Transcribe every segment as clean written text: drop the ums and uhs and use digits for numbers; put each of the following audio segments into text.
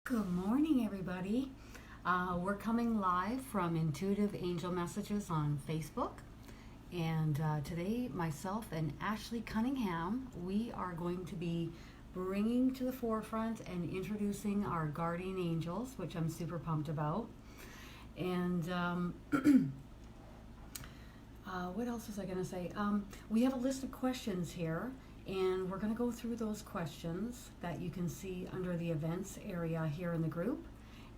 Good morning, everybody. We're coming live from Intuitive Angel Messages on Facebook. And today, myself and Ashley Cunningham, we are going to be bringing to the forefront and introducing our guardian angels, which I'm super pumped about. And what else was I going to say? We have a list of questions here, and we're going to go through those questions that you can see under the events area here in the group.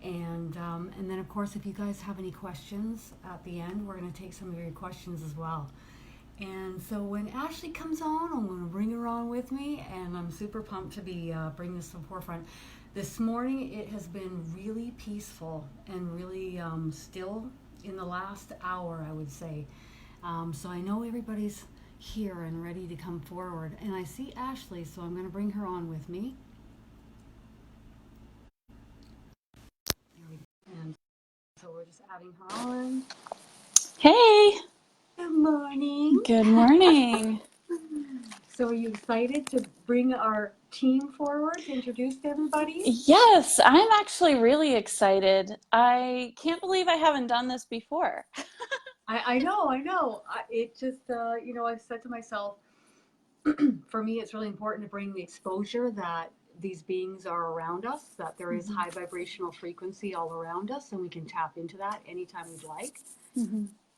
And then, of course, if you guys have any questions at the end, we're going to take some of your questions as well. And so when Ashley comes on, I'm going to bring her on with me, and I'm super pumped to be bringing this to the forefront. This morning, it has been really peaceful and really still in the last hour, I would say. So I know everybody's here and ready to come forward. And I see Ashley, so I'm going to bring her on with me. There we go. And so we're just adding her on. Hey! Good morning. Good morning. So are you excited to bring our team forward to introduce to everybody? Yes, I'm actually really excited. I can't believe I haven't done this before. I know. It just, I've said to myself, for me, it's really important to bring the exposure that these beings are around us, that there is high vibrational frequency all around us, and we can tap into that anytime we'd like.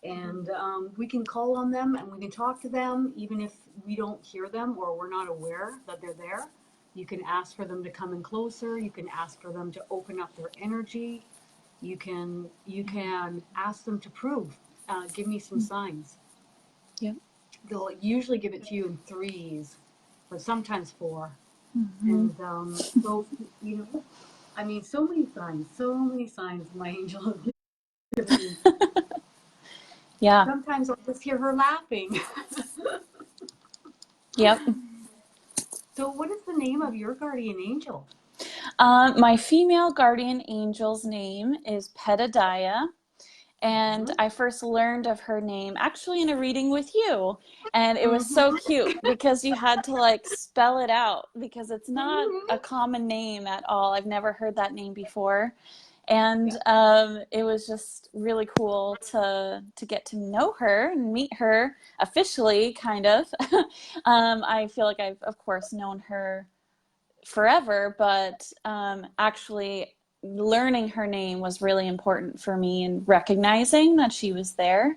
And we can call on them and we can talk to them, even if we don't hear them or we're not aware that they're there. You can ask for them to come in closer. You can ask for them to open up their energy. You can ask them to prove. Give me some signs. Yep. They'll usually give it to you in threes, but sometimes four. And so, so many signs my angel has given me. Yeah. Sometimes I'll just hear her laughing. Yep. So what is the name of your guardian angel? My female guardian angel's name is Pedadiah. And I first learned of her name actually in a reading with you. And it was so cute because you had to spell it out because it's not a common name at all. I've never heard that name before. And it was just really cool to get to know her and meet her officially, kind of. I feel like I've, of course, known her forever, but actually learning her name was really important for me and recognizing that she was there.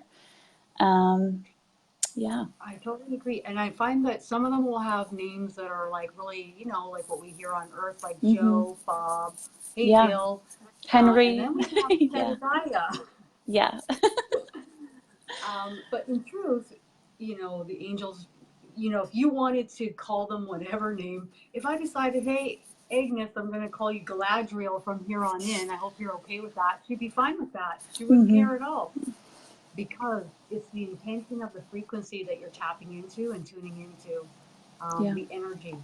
Yeah. I totally agree. And I find that some of them will have names that are really, like what we hear on Earth, like Joe, Bob, hey, Bill. Henry. And then we have Pedadiah. Yeah. But in truth, the angels, if you wanted to call them whatever name, if I decided, hey, Agnes, I'm going to call you Galadriel from here on in, I hope you're okay with that, she'd be fine with that. She wouldn't care at all. Because it's the intention of the frequency that you're tapping into and tuning into, the energy.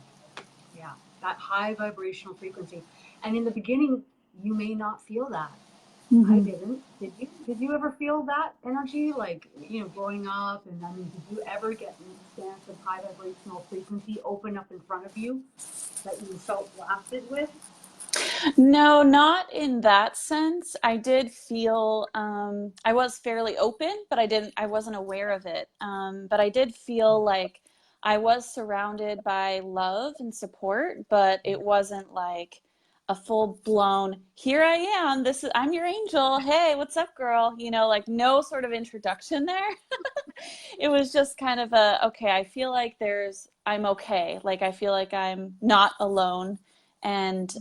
Yeah, that high vibrational frequency. And in the beginning, you may not feel that. I didn't. Did you? Did you ever feel that energy, growing up? And did you ever get an sense of high vibrational frequency open up in front of you that you felt blasted with? No, not in that sense. I did feel I was fairly open, but I wasn't aware of it. But I did feel like I was surrounded by love and support, but it wasn't like a full blown, here I am, I'm your angel. Hey, what's up, girl? No sort of introduction there. It was just kind of okay, I feel like I'm okay. I feel like I'm not alone. And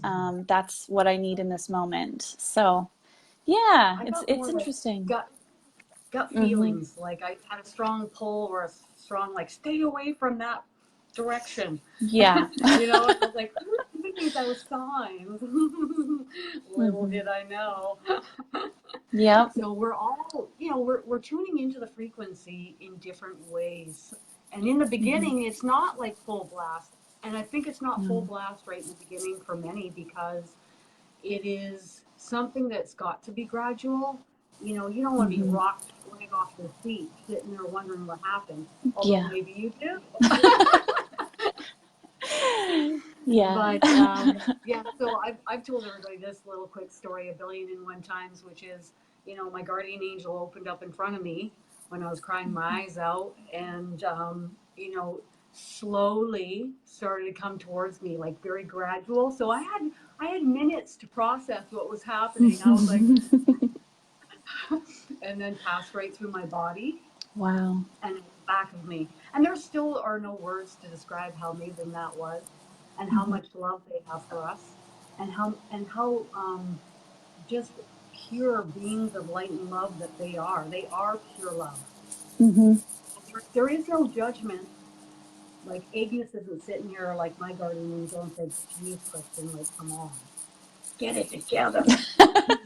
that's what I need in this moment. So, yeah, it's interesting. Gut feelings. Like I had a strong pull or a strong stay away from that direction. Yeah. I was like, these are signs. Little did I know. Yep. So we're all, we're tuning into the frequency in different ways. And in the beginning, it's not like full blast. And I think it's not full blast right in the beginning for many because it is something that's got to be gradual. You don't want to be rocked right off your feet, sitting there wondering what happened. Although maybe you do. Yeah. But yeah, so I've told everybody this little quick story 1,000,001 times, which is, my guardian angel opened up in front of me when I was crying my eyes out, and slowly started to come towards me, like very gradual. So I had minutes to process what was happening. I was like, and then passed right through my body Wow. and back of me. And there still are no words to describe how amazing that was, and how much love they have for us, and how just pure beings of light and love that they are. They are pure love. Mm-hmm. There is no judgment. Like Agnes isn't sitting here like my guardian angel and said, "Geez, Kristin, like come on, get it together."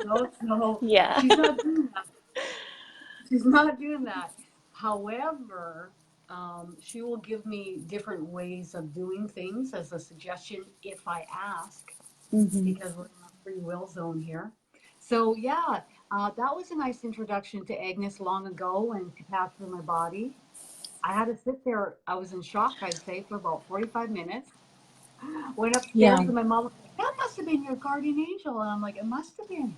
No, Yeah. she's not doing that. She's not doing that. However, she will give me different ways of doing things as a suggestion if I ask, Mm-hmm. because we're in a free will zone here. So, yeah, that was a nice introduction to Agnes long ago and she passed through my body. I had to sit there. I was in shock, I'd say, for about 45 minutes. Went Yeah. upstairs and my mom was like, "That must have been your guardian angel." And I'm like, "It must have been."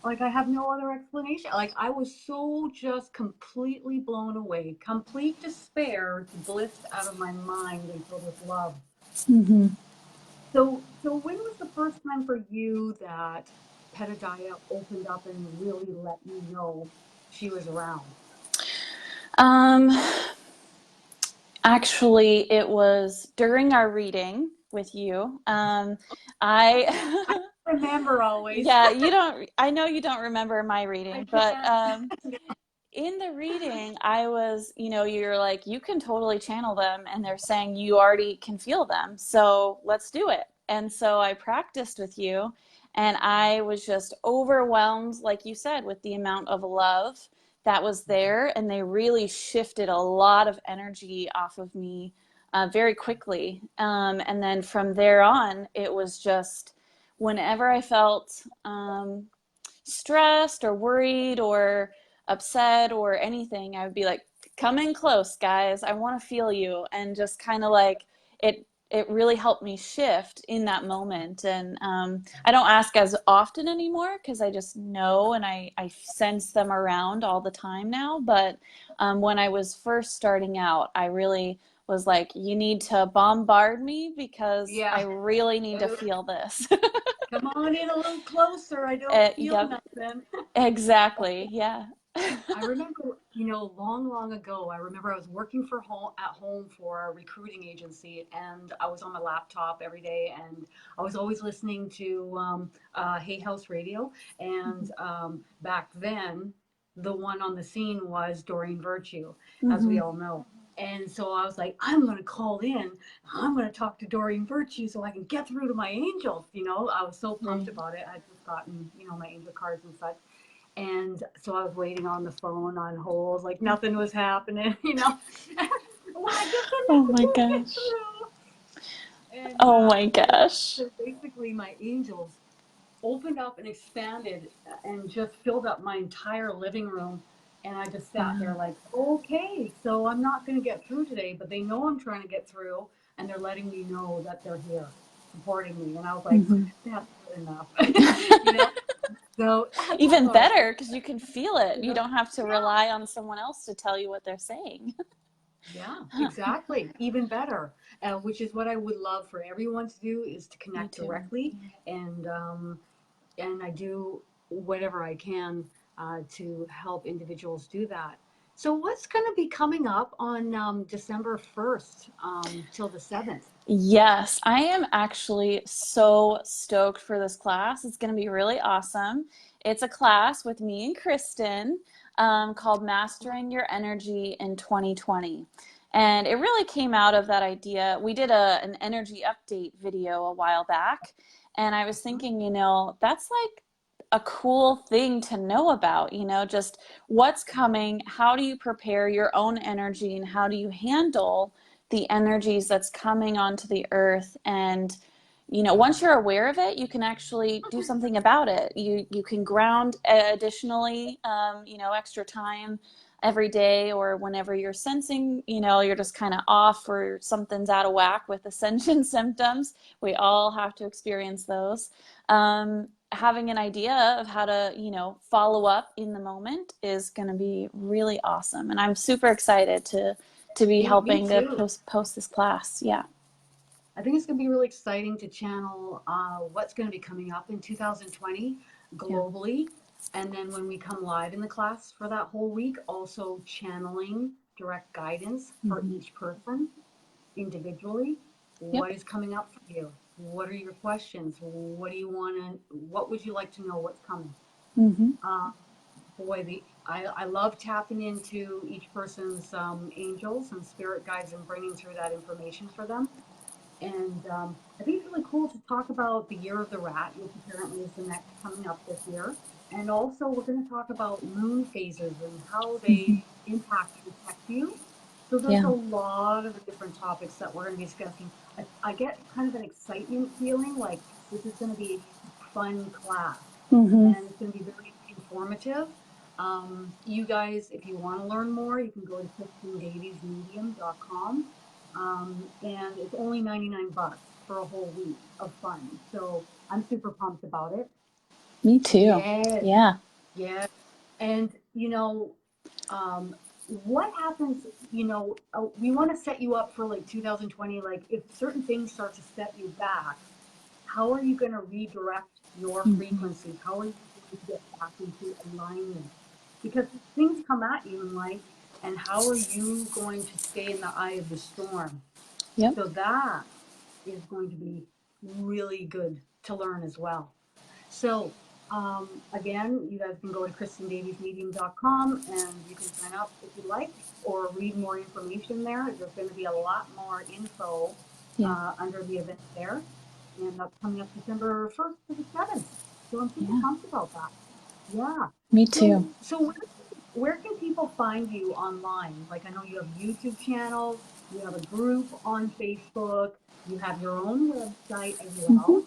Like I have no other explanation. Like I was so just completely blown away, complete despair to bliss out of my mind and filled with love. Mm-hmm. So when was the first time for you that Petadiah opened up and really let you know she was around? Um, Actually, it was during our reading with you. I I, remember always. yeah, I know you don't remember my I reading, but can't. in the reading, I was, you're like, you can totally channel them, and they're saying you already can feel them. So let's do it. And so I practiced with you, and I was just overwhelmed, like you said, with the amount of love that was there. And they really shifted a lot of energy off of me very quickly. And then from there on, it was just whenever I felt stressed or worried or upset or anything, I would be like, come in close, guys. I want to feel you. And just kind of like it really helped me shift in that moment. And I don't ask as often anymore because I just know and I sense them around all the time now. But when I was first starting out, I really was like, you need to bombard me because I Yeah. really need to feel this. Come on in a little closer. I don't feel Yep, nothing. exactly. Yeah. I remember, long, long ago, I remember I was working at home for a recruiting agency, and I was on my laptop every day, and I was always listening to Hay House Radio. And back then, the one on the scene was Doreen Virtue, as we Hmm. all know. And so I was like, I'm going to call in. I'm going to talk to Doreen Virtue so I can get through to my angels. I was so pumped Right. about it. I'd just gotten, my angel cards and such. And so I was waiting on the phone on hold, like nothing was happening, Well, I guess I'm Oh not my supposed to get gosh. through. And Oh my so, gosh. so basically, my angels opened up and expanded and just filled up my entire living room. And I just sat there Wow. like, okay, so I'm not going to get through today, but they know I'm trying to get through, and they're letting me know that they're here supporting me. And I was like, Hmm. that's good enough, you know. So that's Even all I better because you can feel it. you You know, don't have to yeah, rely on someone else to tell you what they're saying. yeah, exactly. Even better, which is what I would love for everyone to do is to Me connect too. directly, and I do whatever I can to help individuals do that. So, what's going to be coming up on December 1st till the 7th? Yes, I am actually so stoked for this class. It's going to be really awesome. It's a class with me and Kristin called Mastering Your Energy in 2020. And it really came out of that idea. We did an energy update video a while back, and I was thinking, that's like a cool thing to know about, just what's coming, how do you prepare your own energy, and how do you handle the energies that's coming onto the earth. And once you're aware of it, you can actually do something about it. You can ground additionally, extra time, every day, or whenever you're sensing, you're just kind of off or something's out of whack with ascension symptoms. We all have to experience those. Having an idea of how to, follow up in the moment is going to be really awesome. And I'm super excited to be helping to post this class. Yeah. I think it's going to be really exciting to channel what's going to be coming up in 2020 globally. Yeah. And then when we come live in the class for that whole week, also channeling direct guidance for each person individually. Yep. What is coming up for you? What are your questions? What do you want to, what would you like to know what's coming? Boy, I love tapping into each person's angels and spirit guides and bringing through that information for them. And I think it's really cool to talk about the year of the rat, which apparently is the next coming up this year. And also we're going to talk about moon phases and how they impact and affect you. So there's a lot of different topics that we're going to be discussing. I get kind of an excitement feeling like this is going to be a fun class. And it's going to be very informative. You guys, if you want to learn more, you can go to KristinDaviesMedium.com. And it's only $99 for a whole week of fun. So I'm super pumped about it. Me too. Yes. Yeah. Yeah. And, what happens, we want to set you up for like 2020, like if certain things start to set you back, how are you going to redirect your frequency? How are you going to get back into alignment? Because things come at you in life, and how are you going to stay in the eye of the storm? Yep. So that is going to be really good to learn as well. So again, you guys can go to KristinDaviesMedium.com and you can sign up if you like or read more information there. There's going to be a lot more info under the event there. And that's coming up December 1st to the 7th. So I'm super pumped about that. Yeah. Me too. So where can people find you online? Like I know you have YouTube channels, you have a group on Facebook, you have your own website as well.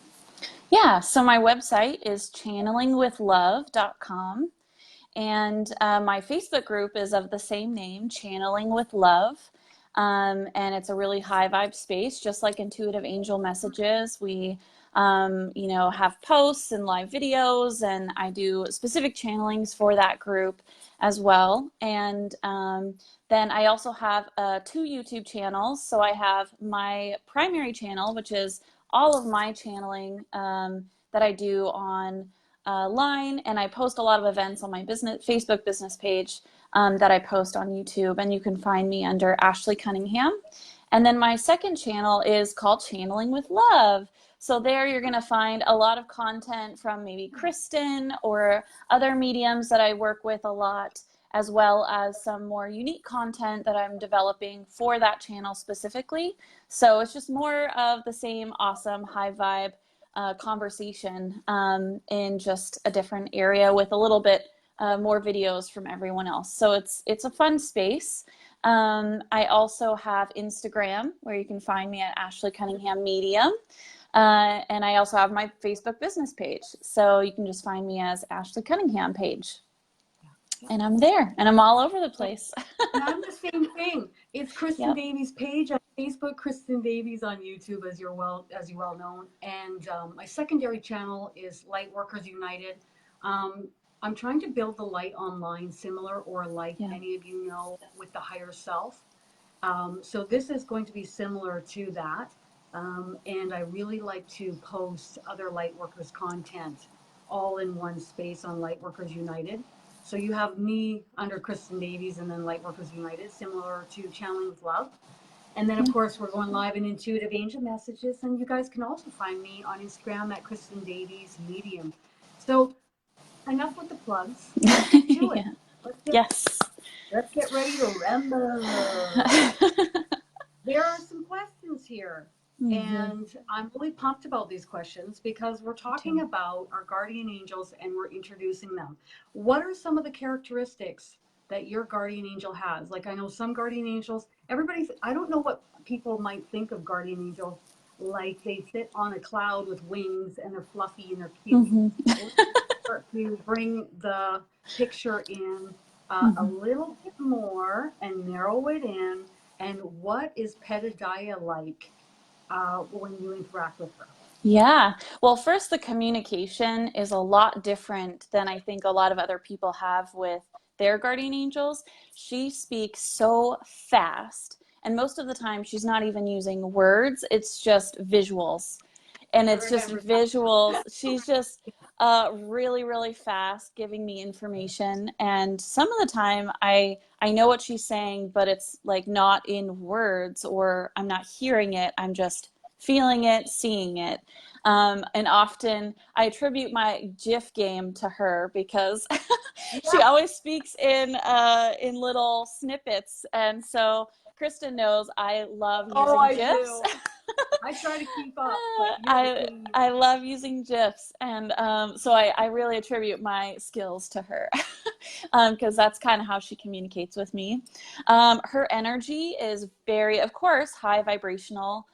Yeah, so my website is channelingwithlove.com, and my Facebook group is of the same name, Channeling with Love, and it's a really high vibe space, just like Intuitive Angel Messages. We, have posts and live videos, and I do specific channelings for that group as well. And then I also have 2 YouTube channels. So I have my primary channel, which is all of my channeling that I do on line, and I post a lot of events on my Facebook business page that I post on YouTube, and you can find me under Ashley Cunningham. And then my second channel is called Channeling with Love. So there you're going to find a lot of content from maybe Kristin or other mediums that I work with a lot, as well as some more unique content that I'm developing for that channel specifically. So it's just more of the same awesome high vibe conversation in just a different area with a little bit more videos from everyone else. So it's a fun space. I also have Instagram, where you can find me at Ashley Cunningham Medium. And I also have my Facebook business page. So you can just find me as Ashley Cunningham page. And I'm there, and I'm all over the place. And I'm the same thing. It's Kristin Davies page on Facebook, Kristin Davies on YouTube, as you well know. And my secondary channel is Lightworkers United. I'm trying to build the light online, similar or like any of you know, with the higher self. So this is going to be similar to that. And I really like to post other Lightworkers content all in one space on Lightworkers United. So you have me under Kristin Davies and then Lightworkers United, similar to Channeling with Love. And then, of course, we're going live in Intuitive Angel Messages. And you guys can also find me on Instagram at Kristin Davies Medium. So enough with the plugs. Let's get to it. Let's get ready to rumble. There are some questions here. And I'm really pumped about these questions because we're talking about our guardian angels and we're introducing them. What are some of the characteristics that your guardian angel has? Like I know some guardian angels, I don't know what people might think of guardian angels, like they sit on a cloud with wings and they're fluffy and they're cute. To bring the picture in, a little bit more and narrow it in. And what is Pedadiah like when you interact with her? Yeah. Well, first, the communication is a lot different than I think a lot of other people have with their guardian angels. She speaks so fast, and most of the time, she's not even using words, it's just visuals. And I it's just remember visuals. that. She's just really, really fast giving me information. And some of the time, I know what she's saying, but it's like not in words, or I'm not hearing it. I'm just feeling it, seeing it. And often I attribute my GIF game to her because she Yeah. always speaks in little snippets. And so Kristin knows I love Oh, using I GIFs. do. I try to keep up, but you're the I queen. I love using GIFs, and so I really attribute my skills to her because that's kind of how she communicates with me. Her energy is very, of course, high vibrational.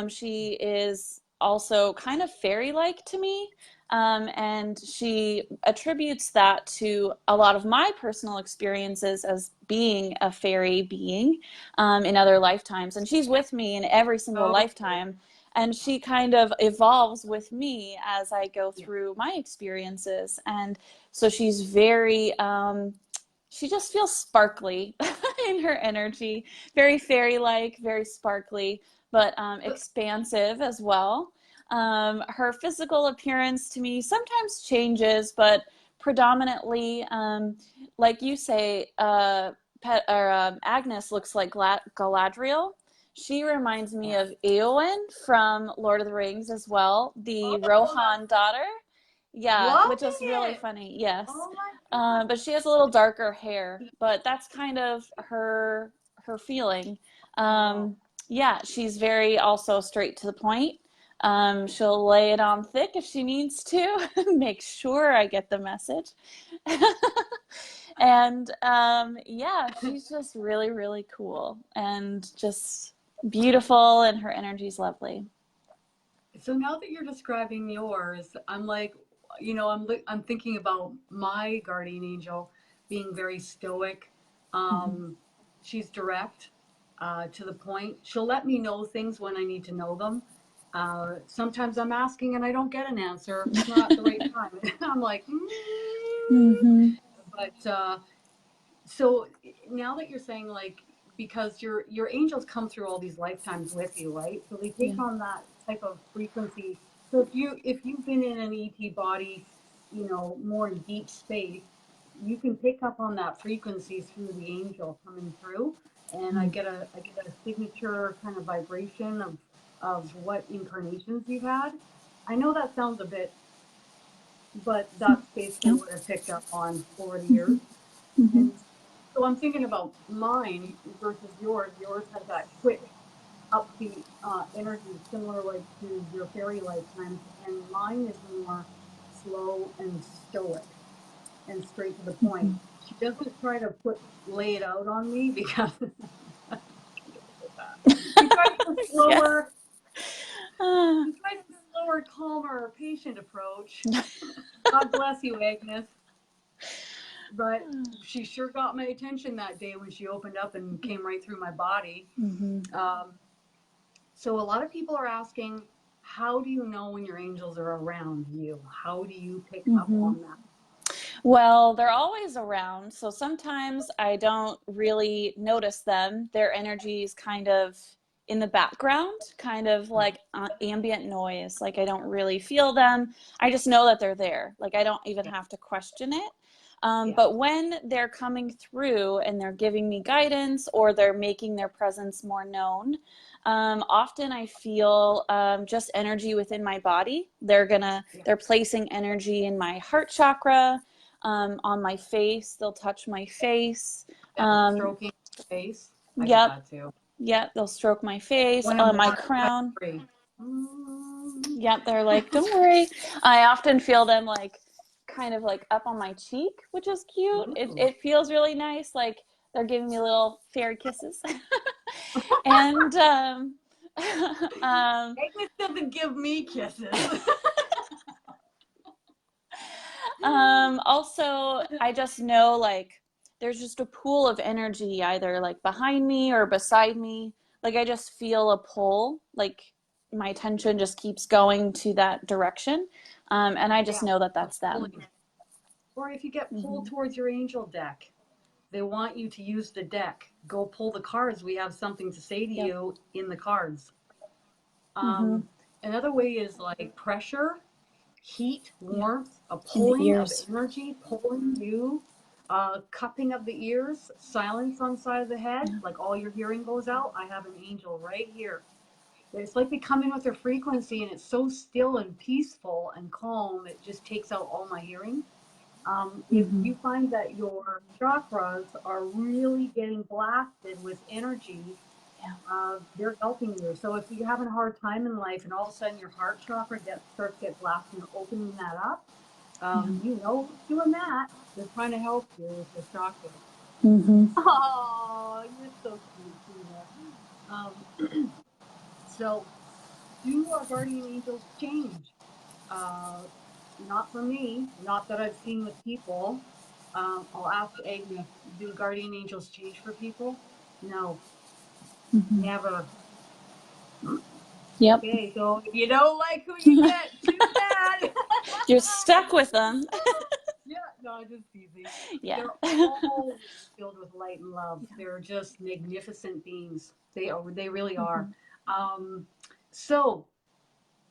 She is also kind of fairy-like to me, and she attributes that to a lot of my personal experiences as being a fairy being in other lifetimes. And she's with me in every single Okay. lifetime. And she kind of evolves with me as I go Yeah. through my experiences. And so she's very, she just feels sparkly in her energy, very fairy like, very sparkly, but expansive as well. Her physical appearance to me sometimes changes, but predominantly, like you say, Agnes looks like Galadriel. She reminds me Yeah. of Eowyn from Lord of the Rings as well, the Oh, Rohan daughter. Yeah, love which is really it. funny. Yes. Oh my God. But she has a little darker hair, but that's kind of her feeling. Oh, Um, yeah, she's very also straight to the point. She'll lay it on thick if she needs to, make sure I get the message. And yeah, she's just really, really cool and just beautiful, and her energy's lovely. so now that you're describing yours, I'm like, I'm thinking about my guardian angel being very stoic. Mm-hmm. Um, she's direct, to the point. She'll let me know things when I need to know them. Sometimes I'm asking and I don't get an answer. It's not at the right time. I'm like, Mm-hmm. but so now that you're saying like because your angels come through all these lifetimes with you, right? So they Yeah. take on that type of frequency. So if you've been in an ET body, more in deep space, you can pick up on that frequency through the angel coming through. And I get a signature kind of vibration of what incarnations you've had. I know that sounds a bit, but that's basically No. what I've picked up on over the Mm-hmm. years. Mm-hmm. And so I'm thinking about mine versus yours. Yours has that quick, upbeat energy, similar like to your fairy lifetimes, and mine is more slow and stoic and straight to the point. She doesn't try to lay it out on me because she tries the Yeah. slower, Uh, she tries the slower, calmer, patient approach. God bless you, Agnes. But she sure got my attention that day when she opened up and came right through my body. mm-hmm. Um, so a lot of people are asking, how do you know when your angels are around you? How do you pick up Mm-hmm. on that? Well, they're always around, so sometimes I don't really notice them. Their energy is kind of in the background, kind of like ambient noise. Like I don't really feel them. I just know that they're there. Like I don't even Yeah, have to question it. yeah, But when they're coming through and they're giving me guidance or they're making their presence more known, often I feel just energy within my body. yeah, They're placing energy in my heart chakra, on my face. They'll touch my face. yeah. Um, Stroking the face. I get yep, that too. yep. They'll stroke my face, When I'm my when crown. I'm free. Mm, Yep, they're like, don't worry. I often feel them like kind of like up on my cheek, which is cute. It, ooh. it feels really nice. Like they're giving me little fairy kisses. And um, Agnes doesn't give me kisses. also, I just know like there's just a pool of energy either like behind me or beside me. Like I just feel a pull, like my attention just keeps going to that direction. And I just Yeah, know that a that's them. pulling. Or if you get pulled Mm-hmm. towards your angel deck, they want you to use the deck. Go pull the cards. We have something to say to Yep. you in the cards. Mm-hmm. Um, Another way is like pressure, heat, Yeah. warmth, a In the pulling of ears. energy, pulling you, cupping of the ears, silence on the side of the head, Yeah. like all your hearing goes out. I have an angel right here. It's like they come in with their frequency and it's so still and peaceful and calm, it just takes out all my hearing. If Mm-hmm. you find that your chakras are really getting blasted with energy, Yeah. they're helping you. So if you're having a hard time in life and all of a sudden your heart chakra starts to get blasted and opening that up, Yeah. you know who's doing that. They're trying to help you with the chakras. Mm-hmm. Oh, you're so cute, Tina. So do our guardian angels change? Uh, Not for me, not that I've seen with people. I'll ask Agnes, do guardian angels change for people? No, Mm-hmm. never. Yep. Okay, so if you don't like who you get, too bad. You're stuck with them. Yeah, no, I'm just teasing. Yeah. They're always filled with light and love. They're just magnificent beings. They really are. Mm-hmm. Um, so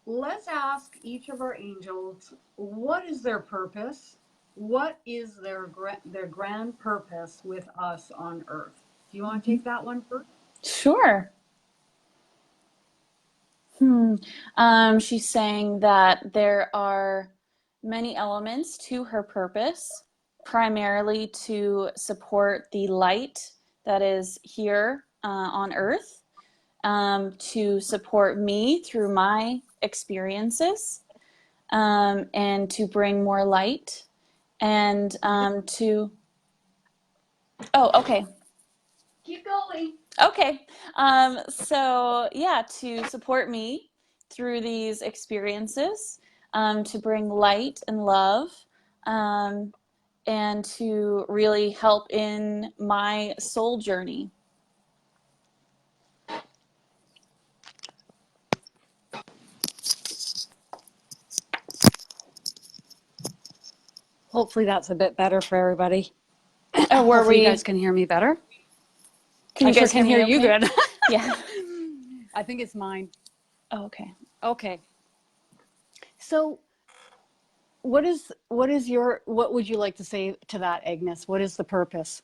let's ask each of our angels, what is their purpose? What is their grand purpose with us on Earth? Do you want to Mm-hmm. take that one first? Sure. She's saying that there are many elements to her purpose, primarily to support the light that is here on Earth, to support me through my experiences, and to bring more light, and to. Oh, okay. Keep going. Okay. So, yeah, to support me through these experiences, to bring light and love, um, and to really help in my soul journey. Hopefully that's a bit better for everybody. Oh, were Hopefully you guys we? can hear me better. Can I you sure guys hear can hear me you okay? good. Yeah. I think it's mine. Oh, okay. Okay. So what would you like to say to that, Agnes? What is the purpose?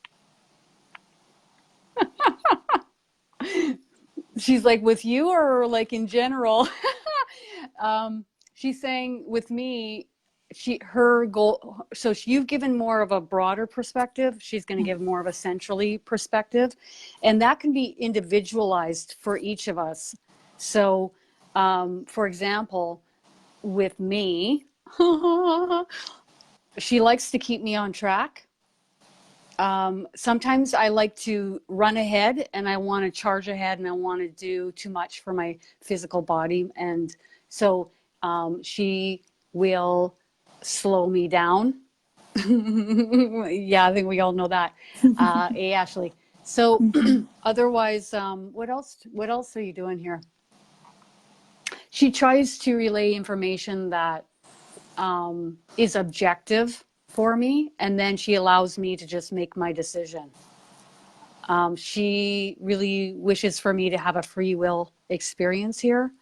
She's like, with you or like in general? She's saying with me, her goal. So you've given more of a broader perspective. She's going to Yeah. give more of a centrally perspective, and that can be individualized for each of us. So, for example, with me, she likes to keep me on track. Sometimes I like to run ahead and I want to charge ahead and I want to do too much for my physical body. And so she will slow me down. Yeah, I think we all know that. Hey, Ashley. So Mm-hmm. otherwise, what else are you doing here? She tries to relay information that is objective for me, and then she allows me to just make my decision. She really wishes for me to have a free will experience here,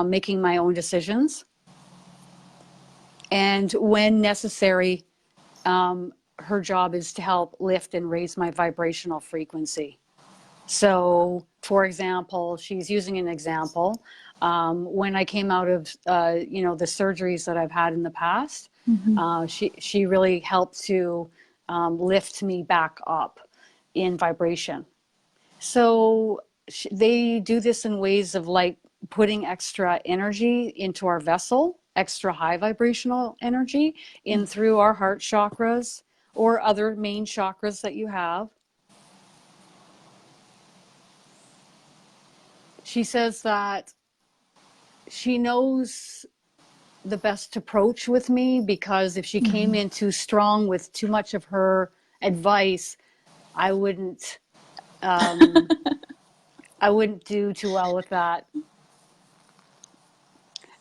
making my own decisions. And when necessary, her job is to help lift and raise my vibrational frequency. So, for example, she's using an example. When I came out of, the surgeries that I've had in the past, Mm-hmm. she really helped to lift me back up in vibration. So they do this in ways of like putting extra energy into our vessel, extra high vibrational energy in through our heart chakras or other main chakras that you have. She says that she knows the best approach with me because if she came Mm-hmm. in too strong with too much of her advice, I wouldn't do too well with that.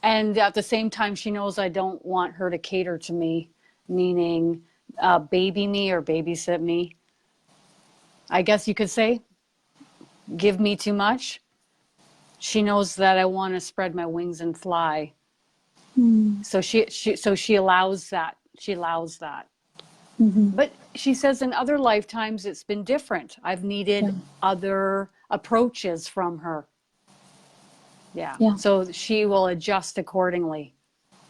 And at the same time, she knows I don't want her to cater to me, meaning baby me or babysit me. I guess you could say, give me too much. She knows that I want to spread my wings and fly. So she allows that. She allows that. But she says in other lifetimes it's been different. I've needed other approaches from her. Yeah. So she will adjust accordingly.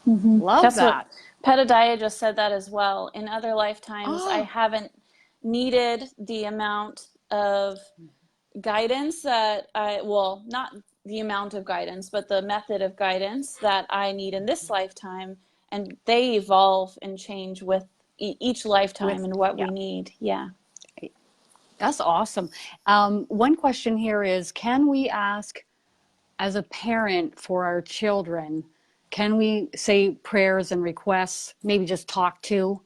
Love That's that. what Pedadiah just said that as well. In other lifetimes, I haven't needed the amount of guidance that not the amount of guidance, but the method of guidance that I need in this lifetime. And they evolve and change with each lifetime and what we need. Yeah. That's awesome. One question here is, can we ask as a parent for our children, can we say prayers and requests, maybe just talk to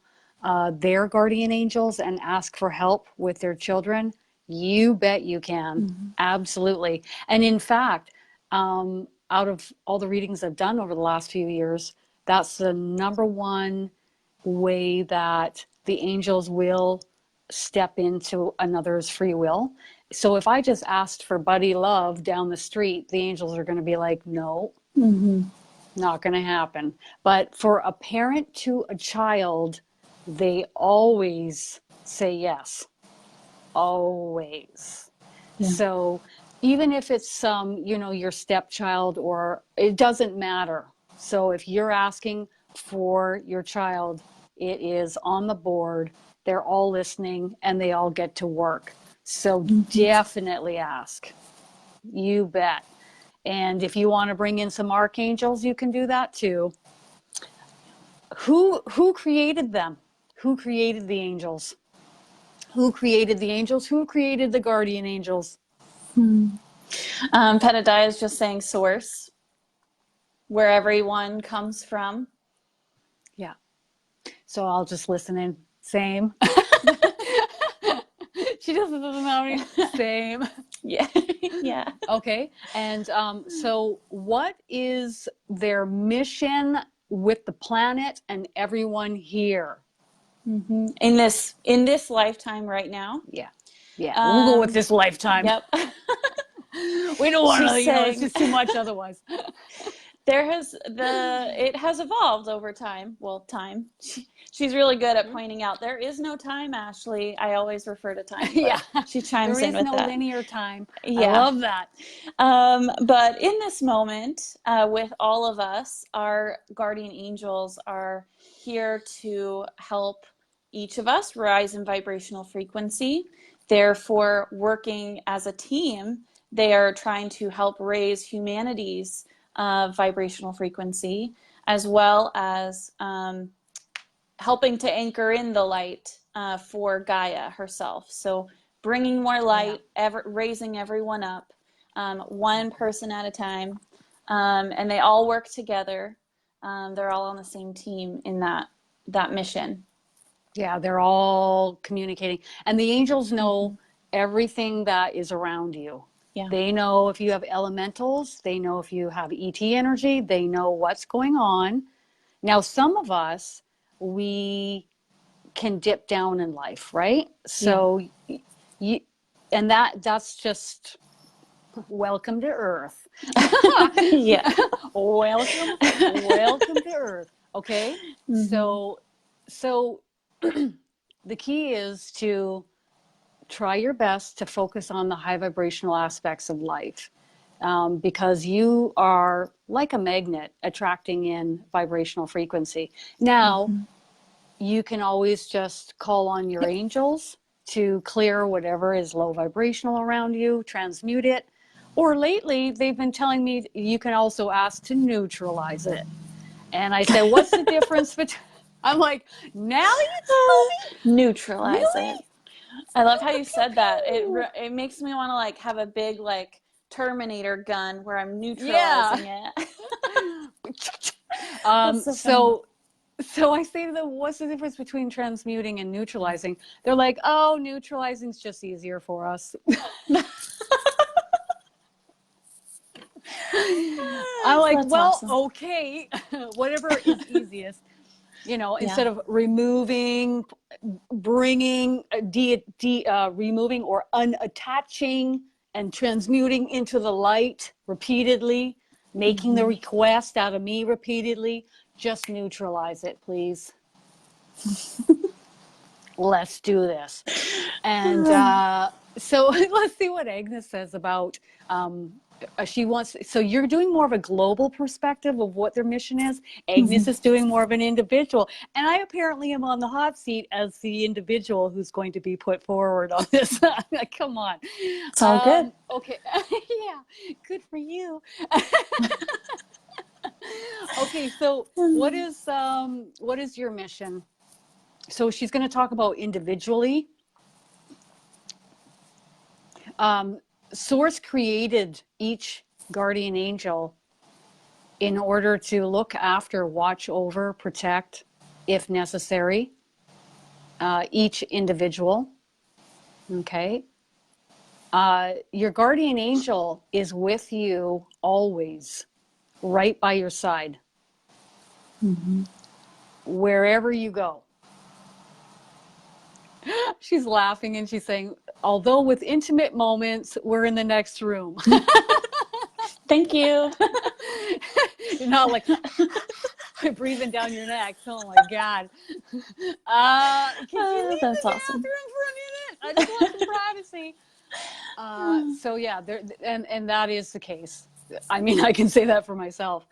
their guardian angels and ask for help with their children? You bet you can. Absolutely. And in fact, out of all the readings I've done over the last few years, that's the number one way that the angels will step into another's free will. So if I just asked for buddy love down the street, the angels are going to be like, no, not going to happen. But for a parent to a child, they always say yes. Always. So even if it's your stepchild, or it doesn't matter. So if you're asking for your child, it is on the board. They're all listening and they all get to work. So definitely ask. You bet. And if you want to bring in some archangels, you can do that too. Who created them? Who created the angels? Who created the angels? Who created the guardian angels? Pedadiah is just saying source, where everyone comes from. Yeah. So I'll just listen in. Same. She doesn't have any. Same. Yeah. Yeah. Okay. And so what is their mission with the planet and everyone here? In this lifetime right now. Yeah. We'll go with this lifetime. Yep. We don't want to, it's just too much otherwise. It has evolved over time. Well, time. She's really good at pointing out there is no time, Ashley. I always refer to time. Yeah. She chimes in with that. There is no linear time. Yeah. I love that. But in this moment, with all of us, our guardian angels are here to help each of us rise in vibrational frequency. Therefore, working as a team, they are trying to help raise humanity's vibrational frequency, as well as helping to anchor in the light for Gaia herself. So bringing more light, raising everyone up, one person at a time, and they all work together. They're all on the same team in that mission. Yeah, they're all communicating. And the angels know everything that is around you. Yeah. They know if you have elementals, they know if you have ET energy, they know what's going on. Now, some of us, we can dip down in life, right? So, that's just welcome to Earth. Yeah. Welcome to Earth. Okay? So the key is to try your best to focus on the high vibrational aspects of life, because you are like a magnet attracting in vibrational frequency. Now, you can always just call on your angels to clear whatever is low vibrational around you, transmute it. Or lately, they've been telling me you can also ask to neutralize it. And I said, what's the difference between... I'm like, now you tell me? Neutralize Really? it. I love how you said that. It makes me want to like have a big like Terminator gun where I'm neutralizing it. So So I say to them, what's the difference between transmuting and neutralizing? They're like, oh, neutralizing's just easier for us. I'm like, That's well, awesome. okay, whatever is easiest. You know, Yeah. instead of removing, bringing, removing or unattaching and transmuting into the light repeatedly, making the request out of me repeatedly, just neutralize it, please. Let's do this. And so let's see what Agnes says about she wants, so you're doing more of a global perspective of what their mission is. Agnes is doing more of an individual, and I apparently am on the hot seat as the individual who's going to be put forward on this. Come on. It's all good. Okay. Yeah, good for you. Okay, so what is your mission? So she's going to talk about individually. Source created each guardian angel in order to look after, watch over, protect, if necessary, each individual. Okay. Your guardian angel is with you always, right by your side, wherever you go. She's laughing and she's saying, although with intimate moments, we're in the next room. Thank you. You're not like breathing down your neck. Oh my God. Can you leave That's the awesome. bathroom for a minute? I just want some privacy. So yeah, and that is the case. I mean, I can say that for myself.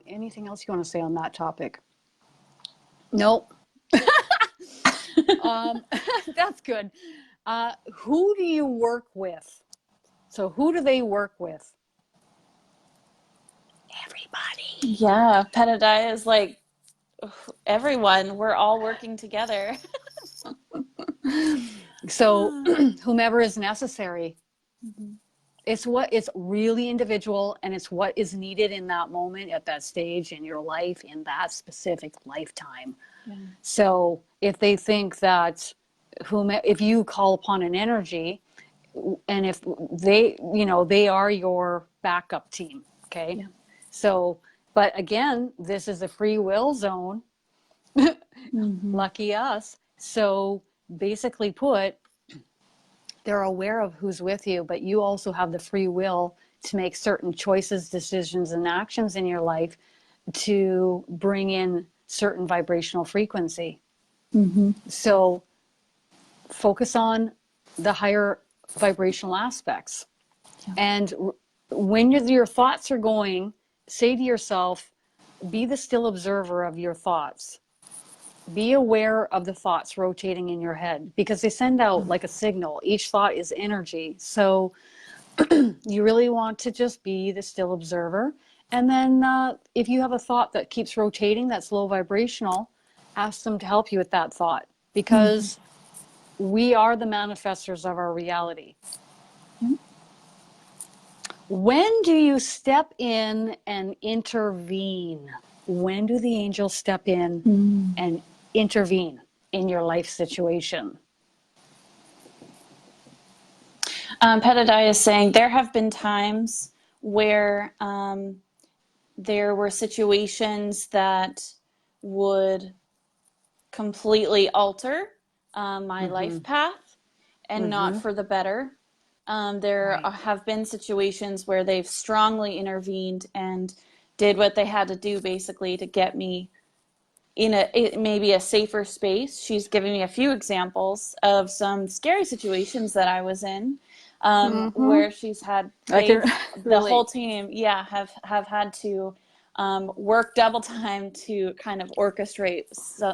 Anything else you want to say on that topic? Nope. That's good. Who do you work with? So who do they work with? Everybody. Yeah, Petadiah is like everyone. We're all working together. So whomever is necessary. It's really individual, and it's what is needed in that moment, at that stage in your life, in that specific lifetime. Yeah. So if they think that if you call upon an energy, and if they are your backup team, okay? Yeah. So, but again, this is a free will zone. Lucky us. So basically put, they're aware of who's with you, but you also have the free will to make certain choices, decisions, and actions in your life to bring in certain vibrational frequency. So focus on the higher vibrational aspects. Yeah. And when your thoughts are going, say to yourself, be the still observer of your thoughts. Be aware of the thoughts rotating in your head, because they send out like a signal. Each thought is energy. So you really want to just be the still observer. And then if you have a thought that keeps rotating, that's low vibrational, ask them to help you with that thought, because we are the manifestors of our reality. When do you step in and intervene? When do the angels step in and intervene in your life situation? Petadiah is saying there have been times where there were situations that would completely alter my life path, and not for the better. There have been situations where they've strongly intervened and did what they had to do, basically, to get me in maybe a safer space. She's giving me a few examples of some scary situations that I was in, where she's had the whole team, have had to work double time to kind of orchestrate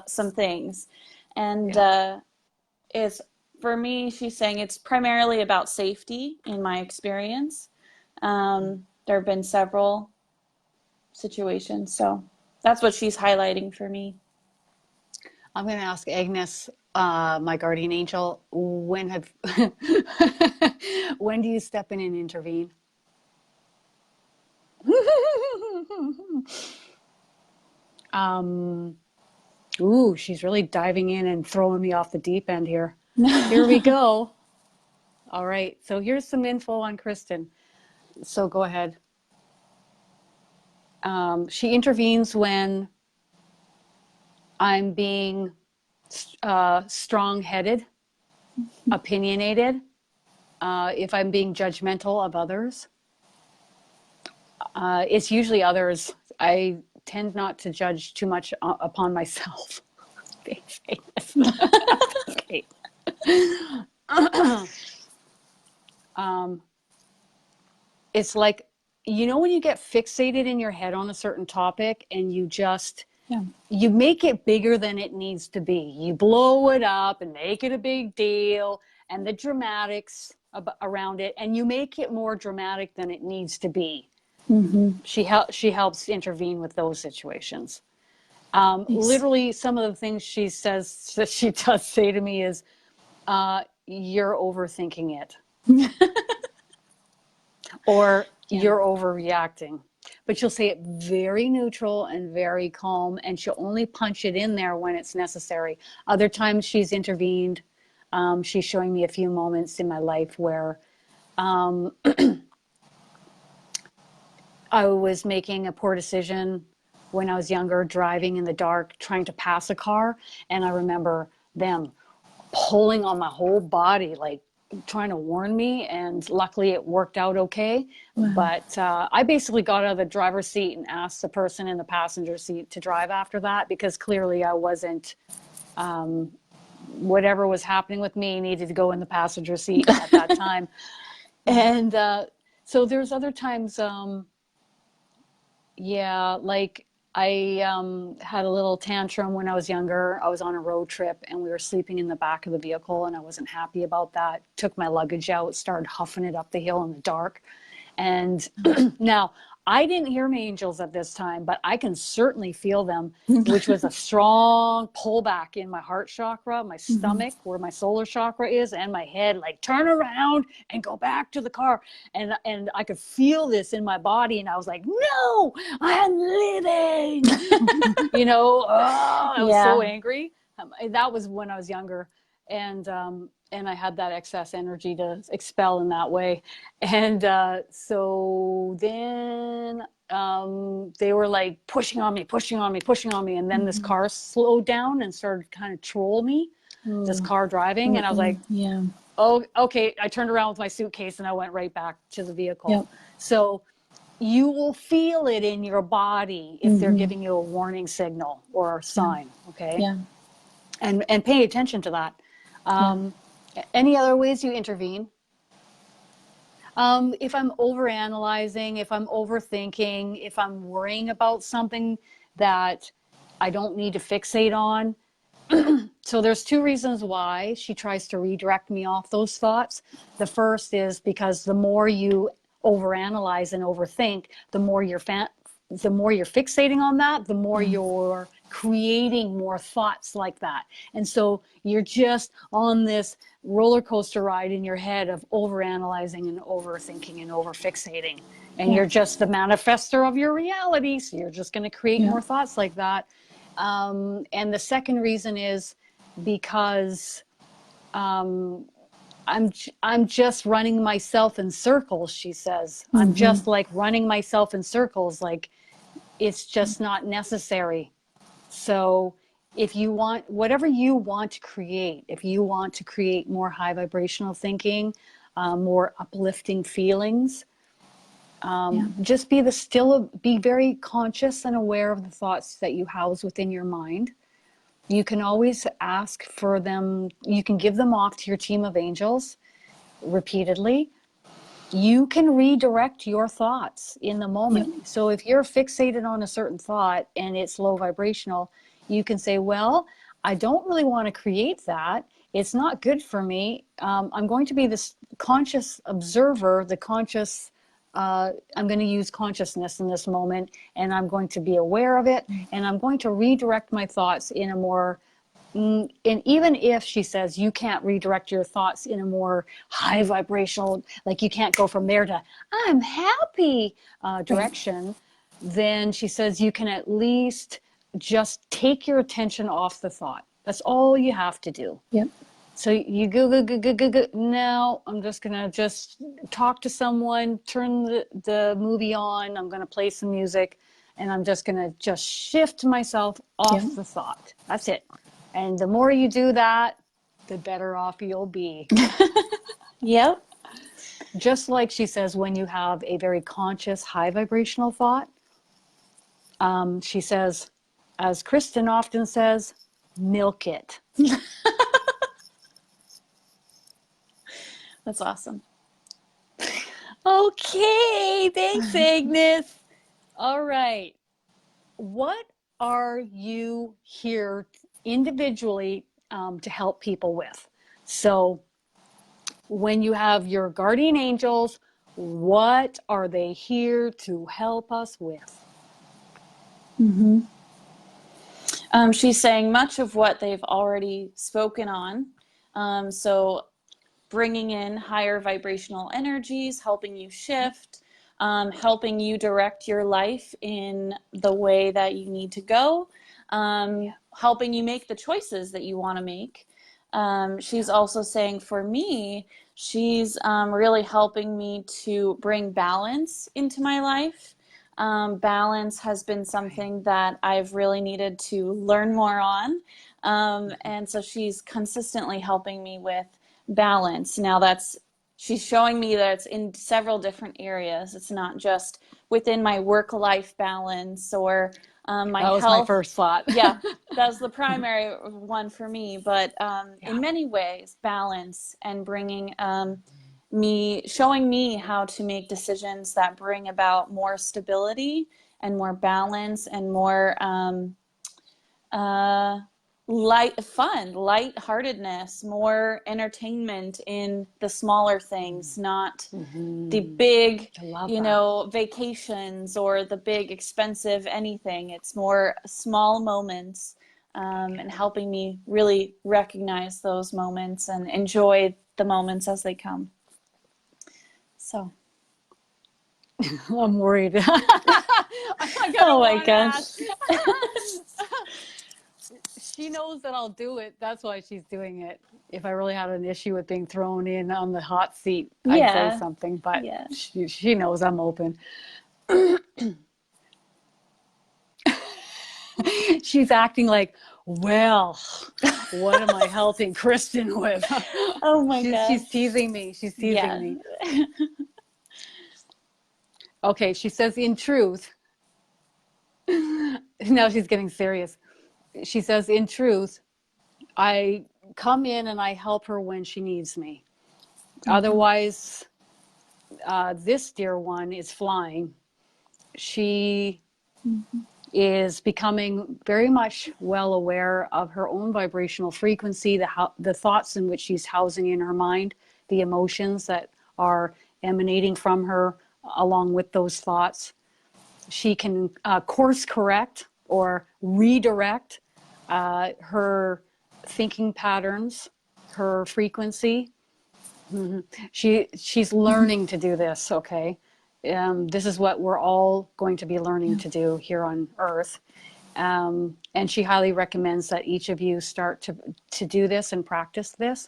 some things. And it's, for me, she's saying it's primarily about safety in my experience. There have been several situations, so that's what she's highlighting for me. I'm going to ask Agnes, my guardian angel, when do you step in and intervene? Ooh, she's really diving in and throwing me off the deep end here. Here we go. All right. So here's some info on Kristin. So go ahead. She intervenes when I'm being strong-headed, opinionated, if I'm being judgmental of others. It's usually others. I tend not to judge too much upon myself. Okay. It's like, when you get fixated in your head on a certain topic and you just, you make it bigger than it needs to be. You blow it up and make it a big deal and the dramatics around it, and you make it more dramatic than it needs to be. Mm-hmm. She helps intervene with those situations. Literally, some of the things she says that she does say to me is, "You're overthinking it," or "You're overreacting." But she'll say it very neutral and very calm, and she'll only punch it in there when it's necessary. Other times she's intervened. She's showing me a few moments in my life where I was making a poor decision when I was younger, driving in the dark, trying to pass a car. And I remember them pulling on my whole body, like trying to warn me. And luckily it worked out okay. Wow. But I basically got out of the driver's seat and asked the person in the passenger seat to drive after that, because clearly I wasn't, whatever was happening with me needed to go in the passenger seat at that time. And so there's other times, like I had a little tantrum when I was younger. I was on a road trip and we were sleeping in the back of the vehicle and I wasn't happy about that. Took my luggage out, started huffing it up the hill in the dark. And now I didn't hear my angels at this time, but I can certainly feel them, which was a strong pullback in my heart chakra, my stomach, where my solar chakra is, and my head, like turn around and go back to the car. And I could feel this in my body. And I was like, no, I'm living, I was so angry. That was when I was younger. And I had that excess energy to expel in that way. And so then they were like pushing on me. And then this car slowed down and started kind of troll me, this car driving. And I was like, oh, okay. I turned around with my suitcase and I went right back to the vehicle. Yep. So you will feel it in your body if they're giving you a warning signal or a sign. Okay. Yeah. And pay attention to that. Any other ways you intervene? If I'm overanalyzing, if I'm overthinking, if I'm worrying about something that I don't need to fixate on. So there's two reasons why she tries to redirect me off those thoughts. The first is because the more you overanalyze and overthink, the more you're fixating on that, the more you're creating more thoughts like that. And so you're just on this roller coaster ride in your head of overanalyzing and overthinking and overfixating. And you're just the manifester of your reality. So you're just going to create more thoughts like that. And the second reason is because I'm just running myself in circles, she says. I'm just like running myself in circles, like it's just not necessary. So if you want, whatever you want to create, if you want to create more high vibrational thinking, more uplifting feelings, just be very conscious and aware of the thoughts that you house within your mind. You can always ask for them. You can give them off to your team of angels repeatedly. You can redirect your thoughts in the moment. Yep. So if you're fixated on a certain thought and it's low vibrational, you can say, well, I don't really want to create that. It's not good for me. I'm going to be this conscious observer, I'm going to use consciousness in this moment, and I'm going to be aware of it, and I'm going to redirect my thoughts in a more, and even if she says you can't redirect your thoughts in a more high vibrational, like you can't go from there to I'm happy direction, then she says you can at least just take your attention off the thought. That's all you have to do. Yep. So you go. Now I'm just going to just talk to someone, turn the movie on. I'm going to play some music, and I'm just going to just shift myself off the thought. That's it. And the more you do that, the better off you'll be. Yep. Just like she says, when you have a very conscious, high vibrational thought, she says, as Kristin often says, milk it. That's awesome. Okay, thanks, Agnes. All right. What are you here individually to help people with? So when you have your guardian angels, what are they here to help us with? Mm-hmm. She's saying much of what they've already spoken on. So bringing in higher vibrational energies, helping you shift, helping you direct your life in the way that you need to go, helping you make the choices that you want to make. She's also saying for me, she's really helping me to bring balance into my life. Balance has been something that I've really needed to learn more on. And so she's consistently helping me with balance. Now she's showing me that it's in several different areas. It's not just within my work-life balance or my health. That was my first thought. Yeah, that's the primary one for me. But in many ways, balance and bringing showing me how to make decisions that bring about more stability and more balance and more lightheartedness, more entertainment in the smaller things, not the big, vacations or the big expensive anything. It's more small moments, and helping me really recognize those moments and enjoy the moments as they come. So I'm worried. Oh my gosh. She knows that I'll do it. That's why she's doing it. If I really had an issue with being thrown in on the hot seat, I'd say something, but she knows I'm open. She's acting like, well, what am I helping Kristin with? Oh my gosh. She's teasing me. She's teasing me. Okay, she says, in truth, now she's getting serious. She says, in truth, I come in and I help her when she needs me. Mm-hmm. Otherwise, this dear one is flying. She is becoming very much well aware of her own vibrational frequency, the thoughts in which she's housing in her mind, the emotions that are emanating from her along with those thoughts. She can course correct or redirect her thinking patterns, her frequency. Mm-hmm. She's learning to do this, okay? This is what we're all going to be learning to do here on Earth. And she highly recommends that each of you start to do this and practice this.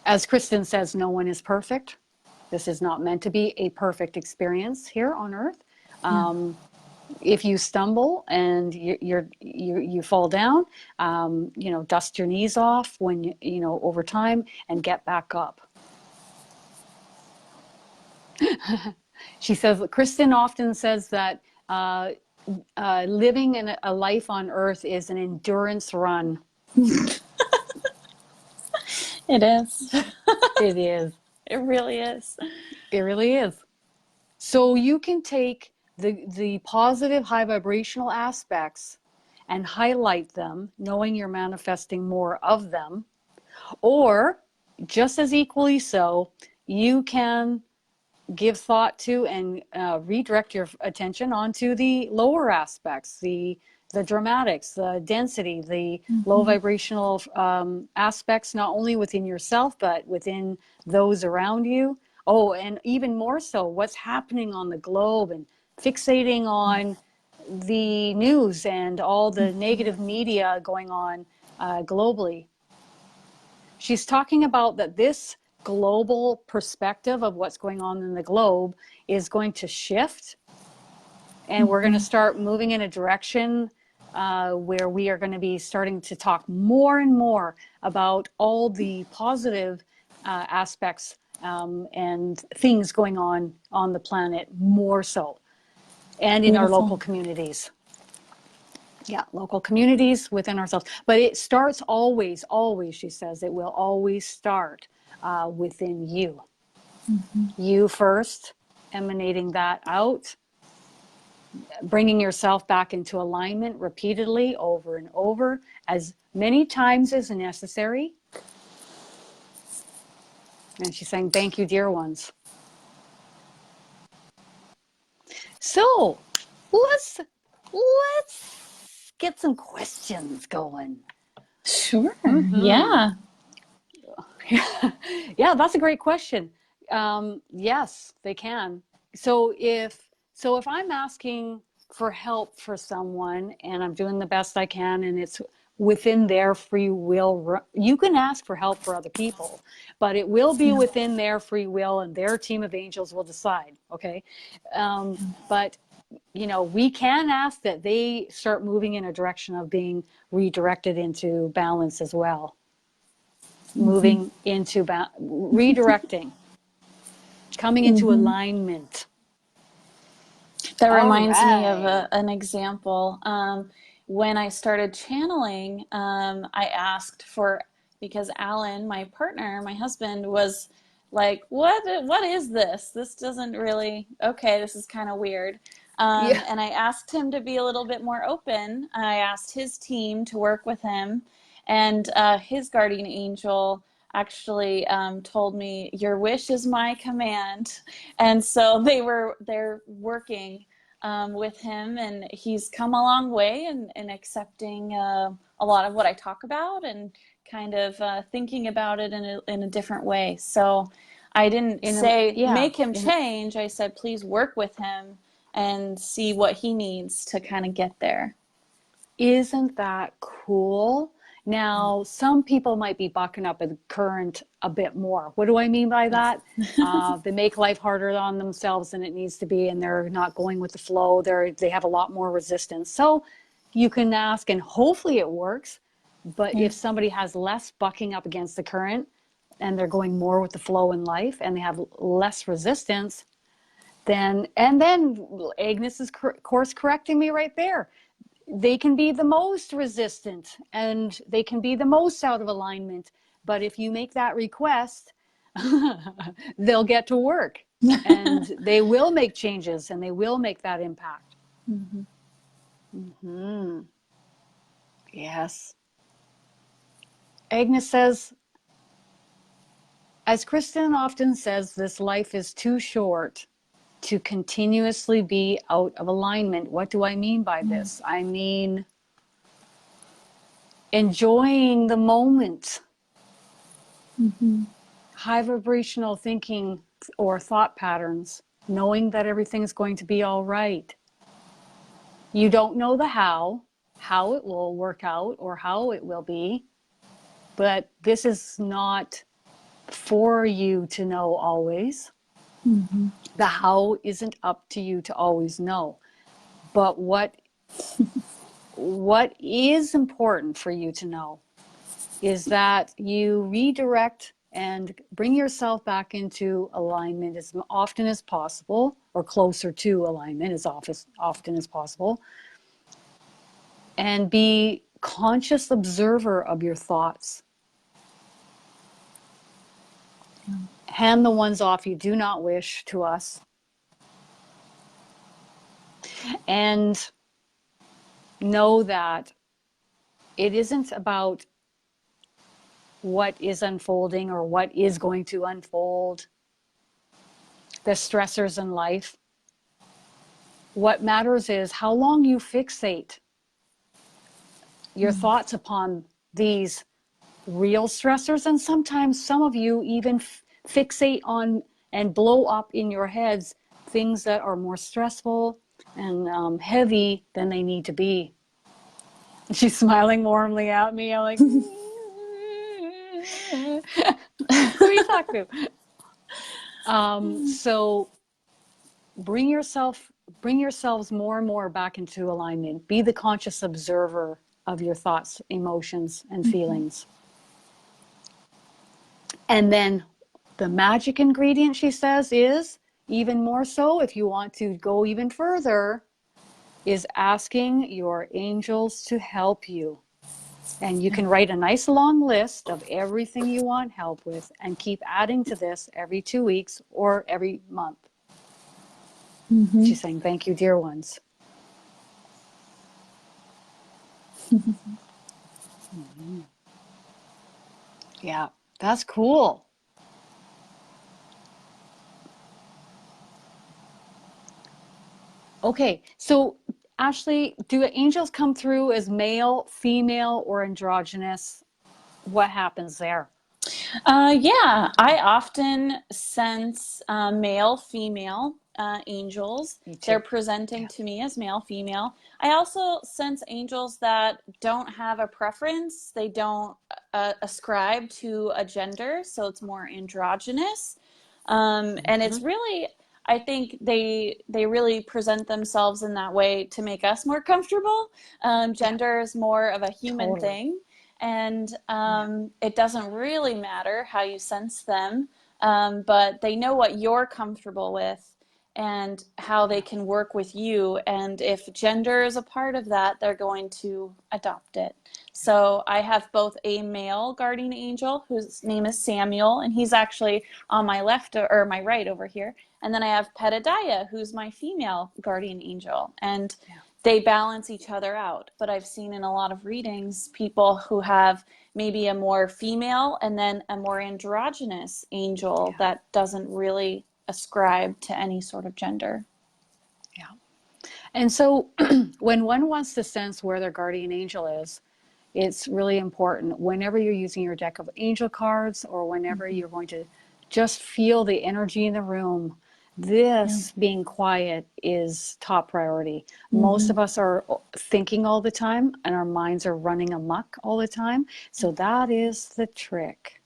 As Kristin says, no one is perfect. This is not meant to be a perfect experience here on Earth. If you stumble and you fall down, dust your knees off when over time and get back up. She says, Kristin often says that living in a life on Earth is an endurance run. It is. It is. It really is. It really is. So you can take the positive high vibrational aspects and highlight them, knowing you're manifesting more of them, or just as equally so, you can give thought to and redirect your attention onto the lower aspects, the dramatics, the density, the low vibrational aspects, not only within yourself, but within those around you. Oh, and even more so, what's happening on the globe and fixating on the news and all the negative media going on globally. She's talking about that this global perspective of what's going on in the globe is going to shift, and we're going to start moving in a direction where we are going to be starting to talk more and more about all the positive aspects and things going on the planet, more so, and in our local communities. Yeah, local communities within ourselves. But it starts always, she says, it will always start within you. You first, emanating that out, bringing yourself back into alignment repeatedly over and over, as many times as necessary. And she's saying, thank you, dear ones. So let's get some questions going. Sure. Yeah. Yeah, that's a great question. Yes, they can. So if I'm asking for help for someone and I'm doing the best I can and it's within their free will, you can ask for help for other people, but it will be within their free will, and their team of angels will decide. Okay. But you know, we can ask that they start moving in a direction of being redirected into balance as well. Moving into redirecting, coming into alignment. That reminds me of an example. When I started channeling, I asked for, because Alan, my partner, my husband, was like, what is this? This doesn't really, okay, this is kind of weird. And I asked him to be a little bit more open. I asked his team to work with him, and his guardian angel actually told me, your wish is my command. And so they're working with him, and he's come a long way in accepting a lot of what I talk about, and kind of thinking about it in a different way. So I didn't say make him change. I said, please work with him and see what he needs to kind of get there. Isn't that cool? Now, some people might be bucking up the current a bit more. What do I mean by that? They make life harder on themselves than it needs to be, and they're not going with the flow. They have a lot more resistance. So you can ask, and hopefully it works. But if somebody has less bucking up against the current, and they're going more with the flow in life, and they have less resistance, then Agnes is course correcting me right there. They can be the most resistant and they can be the most out of alignment. But if you make that request, they'll get to work and they will make changes and they will make that impact. Yes. Agnes says, as Kristin often says, this life is too short to continuously be out of alignment. What do I mean by this? I mean enjoying the moment. High vibrational thinking or thought patterns, knowing that everything's going to be all right. You don't know the how it will work out or how it will be, but this is not for you to know always. The how isn't up to you to always know. But what is important for you to know is that you redirect and bring yourself back into alignment as often as possible, or closer to alignment as often as possible, and be conscious observer of your thoughts. Hand the ones off you do not wish to us. And know that it isn't about what is unfolding or what is going to unfold, the stressors in life. What matters is how long you fixate your thoughts upon these real stressors. And sometimes some of you even fixate on and blow up in your heads things that are more stressful and heavy than they need to be. She's smiling warmly at me. I'm like, who are you talking to? So bring yourselves more and more back into alignment. Be the conscious observer of your thoughts, emotions, and feelings. And then the magic ingredient, she says, is even more so, if you want to go even further, is asking your angels to help you. And you can write a nice long list of everything you want help with and keep adding to this every 2 weeks or every month. Mm-hmm. She's saying, thank you, dear ones. Mm-hmm. Yeah, that's cool. Okay, so Ashley, do angels come through as male, female, or androgynous? What happens there? Yeah, I often sense male, female angels. They're presenting to me as male, female. I also sense angels that don't have a preference. They don't ascribe to a gender, so it's more androgynous. And it's really, I think they really present themselves in that way to make us more comfortable. Gender is more of a human thing. And it doesn't really matter how you sense them, but they know what you're comfortable with and how they can work with you. And if gender is a part of that, they're going to adopt it. So I have both a male guardian angel whose name is Samuel, and he's actually on my left or my right over here. And then I have Pedadiah, who's my female guardian angel. And they balance each other out. But I've seen in a lot of readings people who have maybe a more female and then a more androgynous angel that doesn't really ascribe to any sort of gender. Yeah. And so when one wants to sense where their guardian angel is, it's really important whenever you're using your deck of angel cards or whenever you're going to just feel the energy in the room. This being quiet is top priority. Most of us are thinking all the time and our minds are running amok all the time. So that is the trick.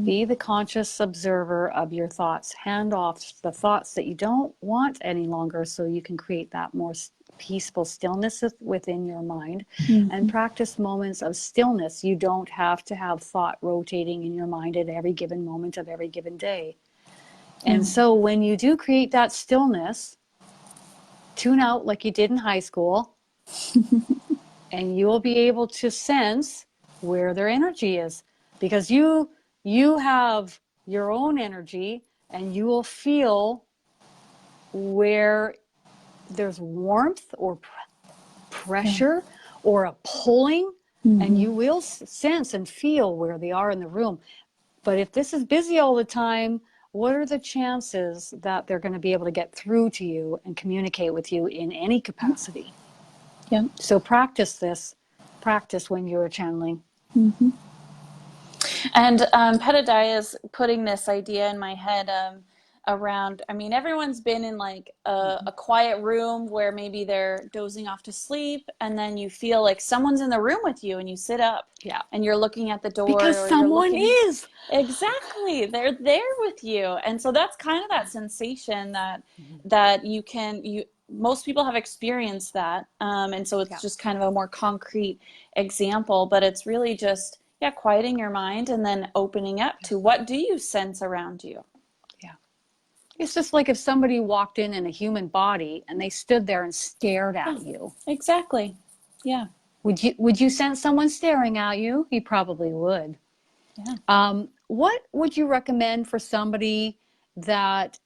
Be the conscious observer of your thoughts. Hand off the thoughts that you don't want any longer so you can create that more peaceful stillness within your mind and practice moments of stillness. You don't have to have thought rotating in your mind at every given moment of every given day. And so when you do create that stillness, tune out like you did in high school, and you will be able to sense where their energy is, because you have your own energy, and you will feel where there's warmth or pressure or a pulling, and you will sense and feel where they are in the room. But if this is busy all the time, what are the chances that they're going to be able to get through to you and communicate with you in any capacity? Yeah. So practice when you're channeling. And Pedadiah is putting this idea in my head around, I mean, everyone's been in like a quiet room where maybe they're dozing off to sleep, and then you feel like someone's in the room with you and you sit up and you're looking at the door. Because someone is. Exactly. They're there with you. And so that's kind of that sensation that most people have experienced that. And so it's just kind of a more concrete example, but it's really just, quieting your mind and then opening up to what do you sense around you. It's just like if somebody walked in a human body and they stood there and stared at you. Exactly. Yeah. Would you sense someone staring at you? You probably would. Yeah. What would you recommend for somebody that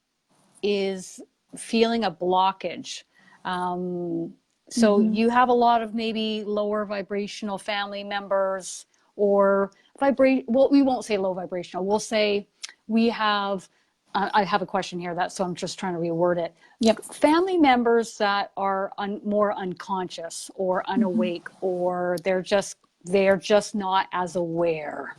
is feeling a blockage? So you have a lot of maybe lower vibrational family members, or well, we won't say low vibrational. We'll say we have, I have a question here, so I'm just trying to reword it. Yep. Family members that are more unconscious or unawake, or they're just not as aware.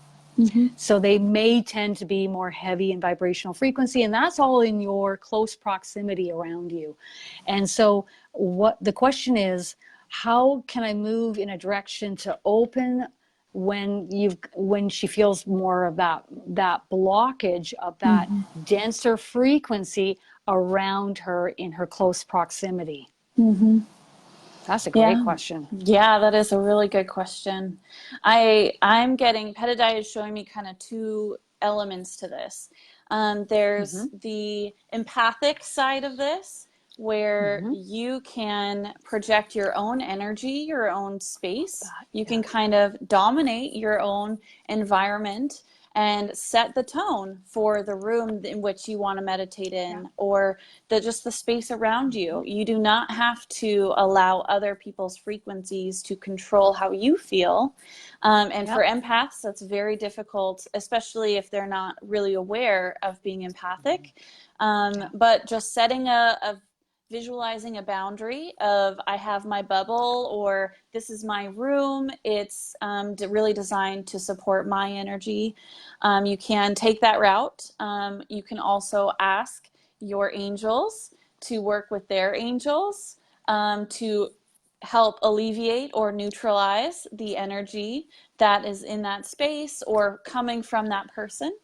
So they may tend to be more heavy in vibrational frequency, and that's all in your close proximity around you. And so what the question is, how can I move in a direction to open when she feels more of that blockage of that denser frequency around her in her close proximity? That's a great question. Yeah, that is a really good question. I'm getting Pedidai is showing me kind of two elements to this. There's the empathic side of this, where you can project your own energy, your own space. You can kind of dominate your own environment and set the tone for the room in which you want to meditate in, or just the space around you. You do not have to allow other people's frequencies to control how you feel. And for empaths, that's very difficult, especially if they're not really aware of being empathic. But just visualizing a boundary of, I have my bubble, or this is my room. It's really designed to support my energy. You can take that route. You can also ask your angels to work with their angels to help alleviate or neutralize the energy that is in that space or coming from that person.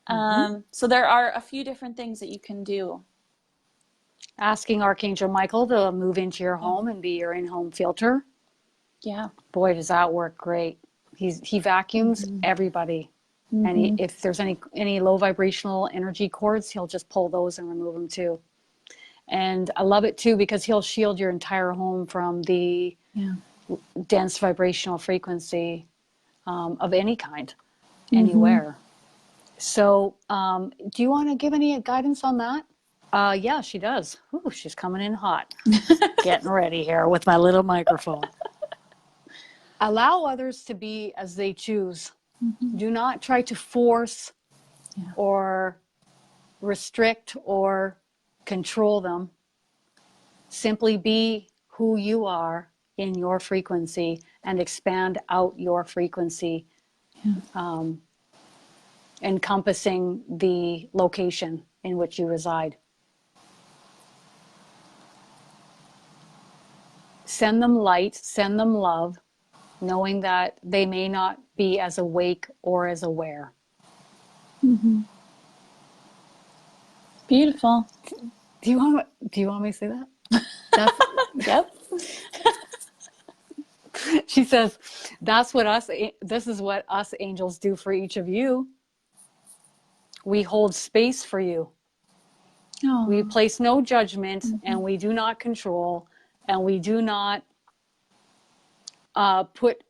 So there are a few different things that you can do. Asking Archangel Michael to move into your home and be your in-home filter. Yeah. Boy, does that work great. He vacuums everybody. And if there's any low vibrational energy cords, he'll just pull those and remove them too. And I love it too, because he'll shield your entire home from the dense vibrational frequency of any kind, anywhere. So do you want to give any guidance on that? Yeah, she does. Ooh, she's coming in hot. Getting ready here with my little microphone. Allow others to be as they choose. Do not try to force or restrict or control them. Simply be who you are in your frequency and expand out your frequency, encompassing the location in which you reside. Send them light, send them love, knowing that they may not be as awake or as aware. Beautiful. Do you want me to say that? Yep. She says, this is what us angels do for each of you. We hold space for you. Aww. We place no judgment, and we do not control, and we do not put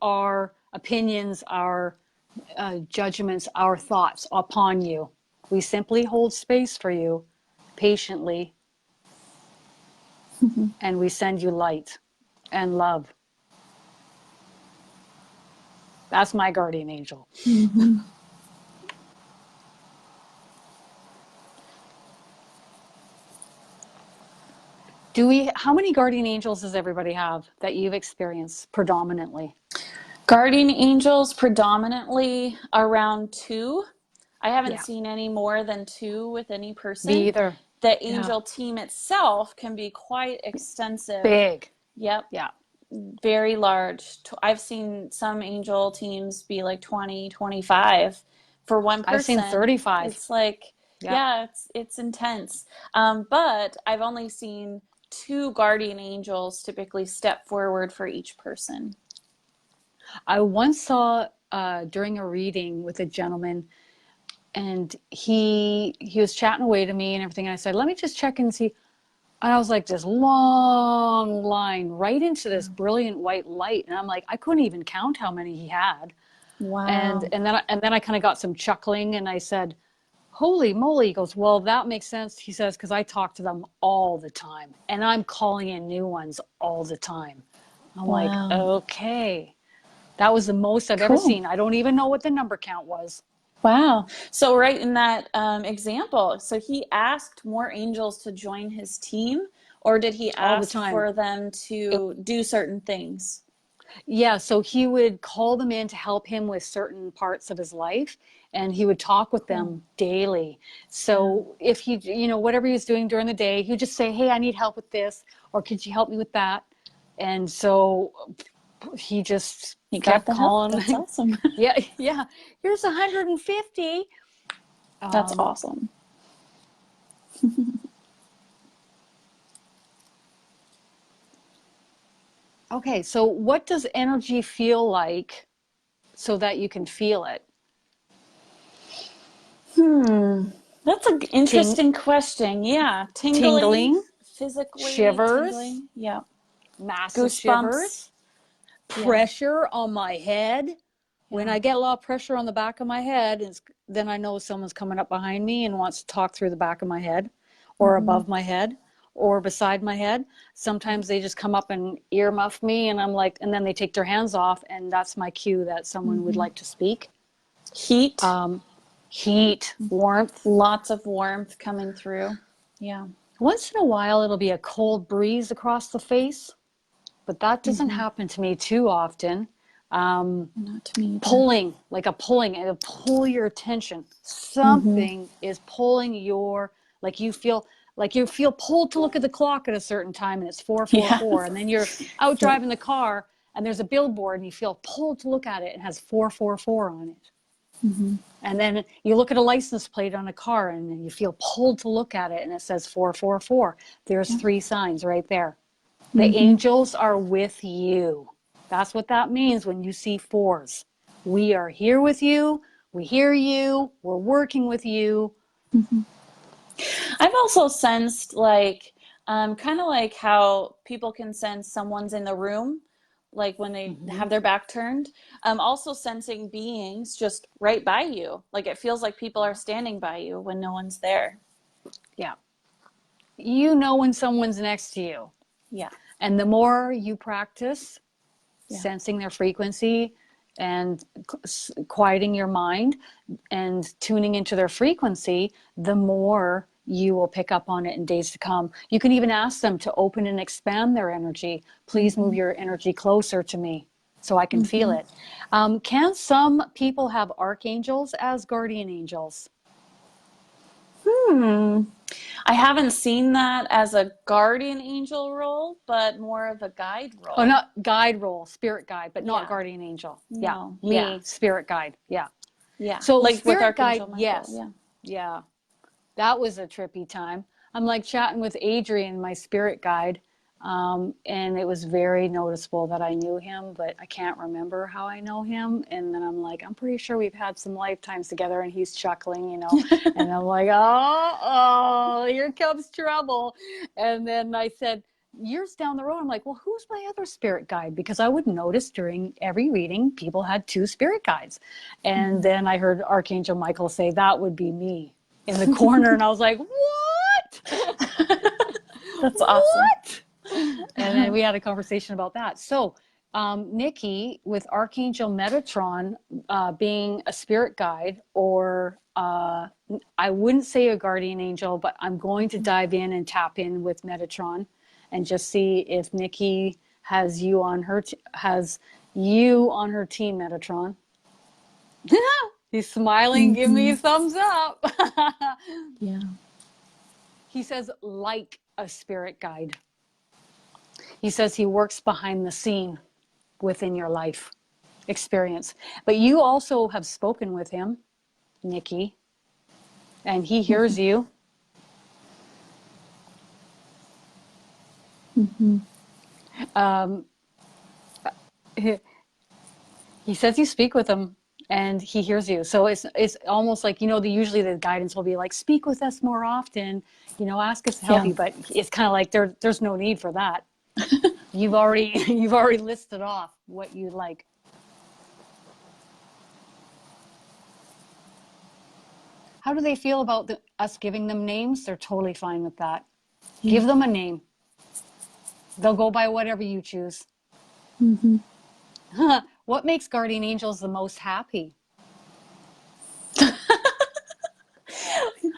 our opinions, our judgments, our thoughts upon you. We simply hold space for you patiently, and we send you light and love. That's my guardian angel. How many guardian angels does everybody have that you've experienced predominantly? Guardian angels predominantly around 2. I haven't seen any more than 2 with any person. Me either. The angel team itself can be quite extensive. Big. Yep. Yeah. Very large. I've seen some angel teams be like 20, 25 for one person. I've seen 35. It's like, it's intense. But I've only seen 2 guardian angels typically step forward for each person. I once saw during a reading with a gentleman, and he was chatting away to me and everything. And I said, let me just check and see. And I was like, this long line right into this brilliant white light. And I'm like, I couldn't even count how many he had. Wow. And then I kind of got some chuckling, and I said, holy moly. He goes, well, that makes sense. He says, because I talk to them all the time, and I'm calling in new ones all the time. I'm like, okay. That was the most I've ever seen. I don't even know what the number count was. Wow. So right in that example, so he asked more angels to join his team, or did he ask for them to do certain things? Yeah, so he would call them in to help him with certain parts of his life, and he would talk with Cool. them daily. Yeah. So if he, whatever he was doing during the day, he would just say, "Hey, I need help with this," or "Could you help me with that?" And so he just You got kept the help. That's calling. awesome. Yeah, yeah. Here's 150. That's Um, awesome. okay, so what does energy feel like so that you can feel it? That's an Ting- interesting question. Yeah. Tingling, tingling, physically shivers, tingling. Yeah. massive Goosebumps. shivers, Yeah. pressure on my head. When Yeah. I get a lot of pressure on the back of my head, then I know someone's coming up behind me and wants to talk through the back of my head or above my head or beside my head. Sometimes they just come up and earmuff me, and I'm like, and then they take their hands off, and that's my cue that someone would like to speak. Heat. Heat, warmth. Lots of warmth coming through. Yeah. Once in a while, it'll be a cold breeze across the face, but that doesn't happen to me too often. Not to me either. Pulling, like a pulling, it'll pull your attention. Something is pulling like you feel pulled to look at the clock at a certain time, and it's Yeah. 4:44, and then you're out driving the car and there's a billboard and you feel pulled to look at it and it has 444 on it. And then you look at a license plate on a car and you feel pulled to look at it and it says 444. There's 3 signs right there. The angels are with you. That's what that means when you see 4s. We are here with you. We hear you. We're working with you. I've also sensed like kind of like how people can sense someone's in the room, like when they have their back turned. Also sensing beings just right by you. Like it feels like people are standing by you when no one's there. Yeah. You know when someone's next to you. Yeah. And the more you practice Yeah. sensing their frequency and quieting your mind and tuning into their frequency, the more you will pick up on it in days to come. You can even ask them to open and expand their energy. Please move your energy closer to me so I can feel it. Can some people have archangels as guardian angels? I haven't seen that as a guardian angel role, but more of a guide Oh, role. not guide role, spirit guide, but not Yeah. guardian angel. No. Yeah, me, Yeah. spirit guide. Yeah. Yeah. So Like with spirit guide, Archangel Michael. yes. Yeah. Yeah. That was a trippy time. I'm like chatting with Adrian, my spirit guide, and it was very noticeable that I knew him, but I can't remember how I know him. And then I'm like, I'm pretty sure we've had some lifetimes together, and he's chuckling. And I'm like, oh, here comes trouble. And then I said, years down the road, I'm like, well, who's my other spirit guide? Because I would notice during every reading, people had 2 spirit guides. And then I heard Archangel Michael say, that would be me in the corner. And I was like, what? That's awesome. What? And then we had a conversation about that. So, Nikki, with Archangel Metatron being a spirit guide, or I wouldn't say a guardian angel, but I'm going to dive in and tap in with Metatron and just see if Nikki has you on her team, Metatron. He's smiling. Give me a thumbs up. Yeah. He says, like a spirit guide. He says he works behind the scene within your life experience. But you also have spoken with him, Nikki, and he hears you. He says you speak with him and he hears you. So it's almost like, usually the guidance will be like, speak with us more often, ask us to help you. But it's kind of like there's no need for that. You've already listed off what you like. How do they feel about us giving them names? They're totally fine with that. Yeah. Give them a name. They'll go by whatever you choose. What makes guardian angels the most happy? She's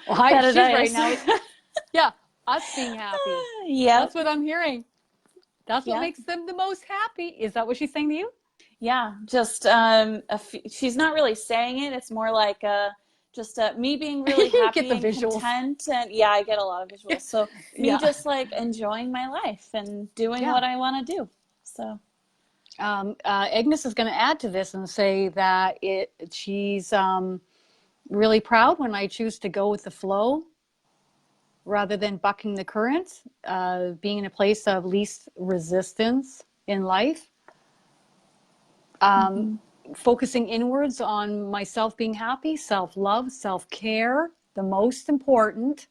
right now. Yeah, us being happy. Yeah. That's what I'm hearing. That's what Yeah. makes them the most happy. Is that what she's saying to you? Yeah, just she's not really saying it. It's more like just me being really You get happy the and visuals. content, and yeah, I get a lot of visuals. So me Yeah. just like enjoying my life and doing Yeah. what I want to do. So Agnes is going to add to this and say that she's really proud when I choose to go with the flow rather than bucking the current, being in a place of least resistance in life, focusing inwards on myself being happy, self-love, self-care, the most important,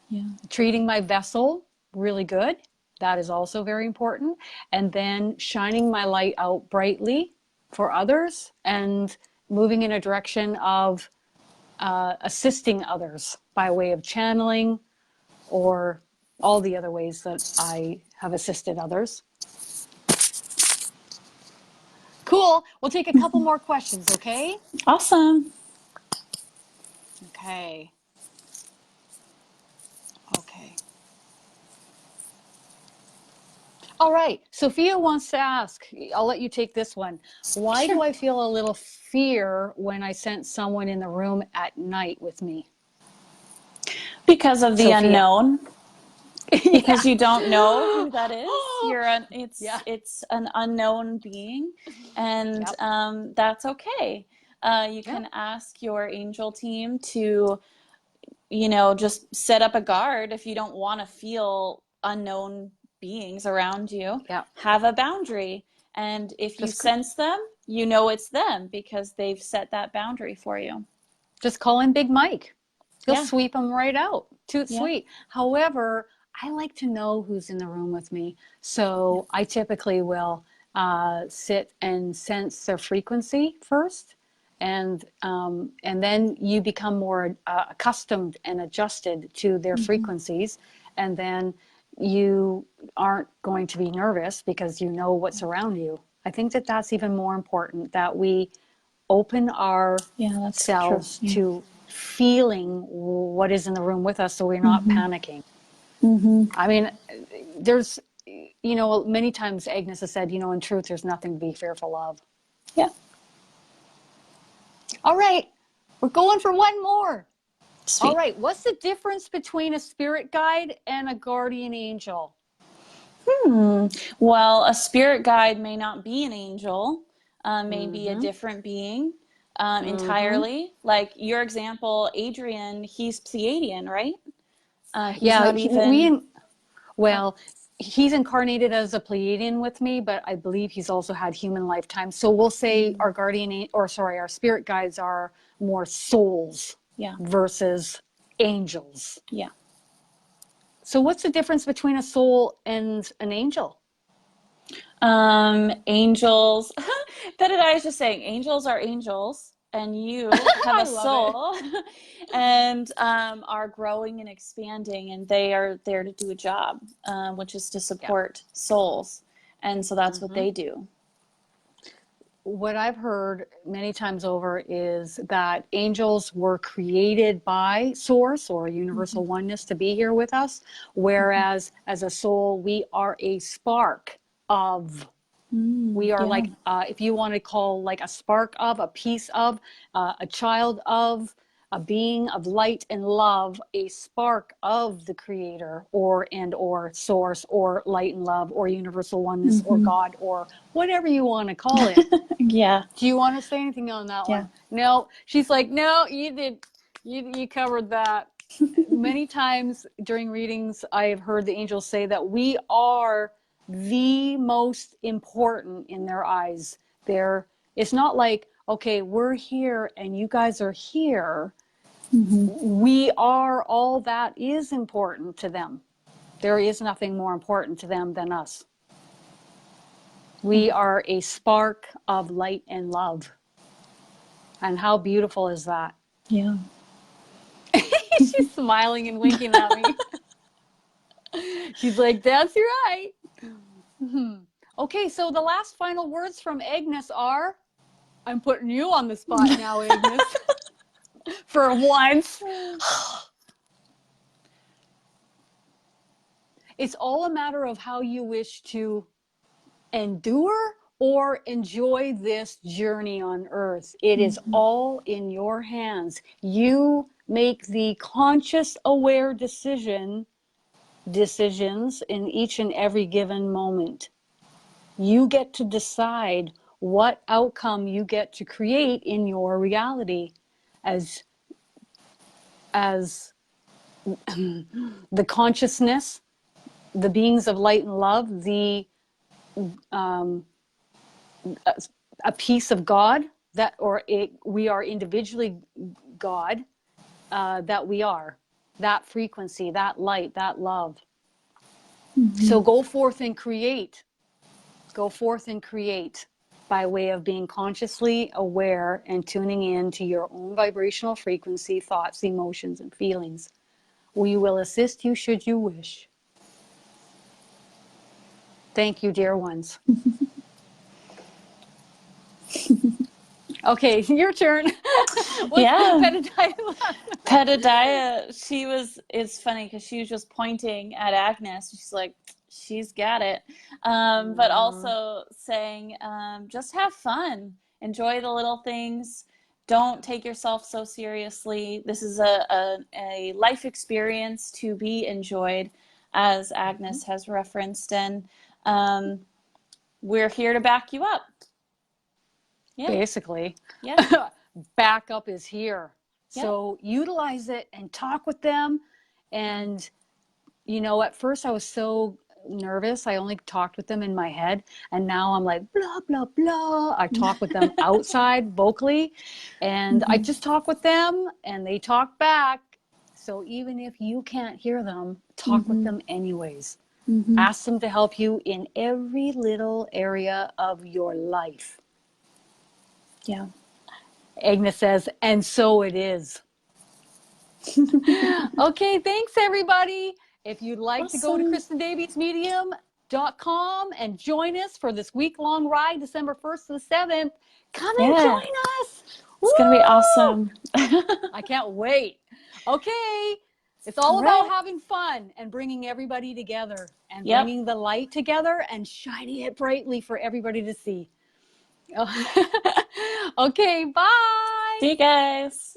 yeah, treating my vessel really good. That is also very important. And then shining my light out brightly for others and moving in a direction of assisting others by way of channeling or all the other ways that I have assisted others. Cool. We'll take a couple more questions, okay? awesome. Okay. Okay. All right. Sophia wants to ask, I'll let you take this one. Why Sure. do I feel a little fear when I sense someone in the room at night with me? Because of the Sophia. unknown. Because Yeah. you don't know who that is. Yeah. It's an unknown being, and Yep. that's okay. You Yep. can ask your angel team to, just set up a guard if you don't want to feel unknown beings around you. Yep. Have a boundary, and if you Just sense them, you know it's them because they've set that boundary for you. just call in Big Mike. He'll Yeah. sweep them right out. Toot Yeah. sweet. However, I like to know who's in the room with me. So I typically will sit and sense their frequency first. And then you become more accustomed and adjusted to their frequencies. And then you aren't going to be nervous because you know what's around you. I think that that's even more important, that we open Yeah, that's true. ourselves Yeah. to feeling what is in the room with us so we're not panicking. I mean, there's, many times Agnes has said, in truth, there's nothing to be fearful of. Yeah. All right, we're going for one more. Sweet. All right, what's the difference between a spirit guide and a guardian angel? Well, a spirit guide may not be an angel, may be a different being entirely. Like your example, Adrian, he's Pleiadian, right? He's Yeah, not even. well, he's incarnated as a Pleiadian with me, but I believe he's also had human lifetime. So we'll say our our spirit guides are more souls Yeah. versus angels. Yeah. So what's the difference between a soul and an angel? Angels. I was just saying, angels are angels, and you have I a love it. soul, and are growing and expanding, and they are there to do a job, which is to support souls, and so that's what they do. What I've heard many times over is that angels were created by Source or universal oneness to be here with us, whereas as a soul, we are a spark of. We are like, if you want to call like a spark of, a piece of, a child of, a being of light and love, a spark of the creator or source or light and love or universal oneness or God or whatever you want to call it. Yeah. Do you want to say anything on that one? No. She's like, no, you did. You covered that. Many times during readings, I have heard the angels say that we are the most important in their eyes. It's not like, okay, we're here and you guys are here. We are all that is important to them. There is nothing more important to them than us. We are a spark of light and love. And how beautiful is that? Yeah. She's smiling and winking at me. She's like, that's right. Okay, so the last final words from Agnes are, I'm putting you on the spot now, Agnes. For once. It's all a matter of how you wish to endure or enjoy this journey on earth. It is all in your hands. You make the conscious, aware decisions in each and every given moment. You get to decide what outcome you get to create in your reality as the consciousness, the beings of light and love, a piece of God we are individually God, that we are that frequency, that light, that love. So go forth and create. Go forth and create by way of being consciously aware and tuning in to your own vibrational frequency, thoughts, emotions, and feelings. We will assist you should you wish. Thank you, dear ones. Okay, your turn. Yeah. Pedadiah, it's funny because she was just pointing at Agnes. She's like, she's got it. But also saying, just have fun. Enjoy the little things. Don't take yourself so seriously. This is a life experience to be enjoyed, as Agnes has referenced. And we're here to back you up. Yeah. Basically. Yeah. Backup is here. Yep. So utilize it and talk with them. And, at first I was so nervous. I only talked with them in my head. And now I'm like, blah, blah, blah. I talk with them outside vocally. And I just talk with them and they talk back. So even if you can't hear them, talk with them anyways. Ask them to help you in every little area of your life. Yeah. Agnes says, and so it is. Okay, thanks everybody. If you'd like to go to KristinDaviesMedium.com and join us for this week-long ride, December 1st to the 7th, come and join us. It's going to be awesome. I can't wait. Okay, it's all about having fun and bringing everybody together and bringing the light together and shining it brightly for everybody to see. Okay, bye. See you guys.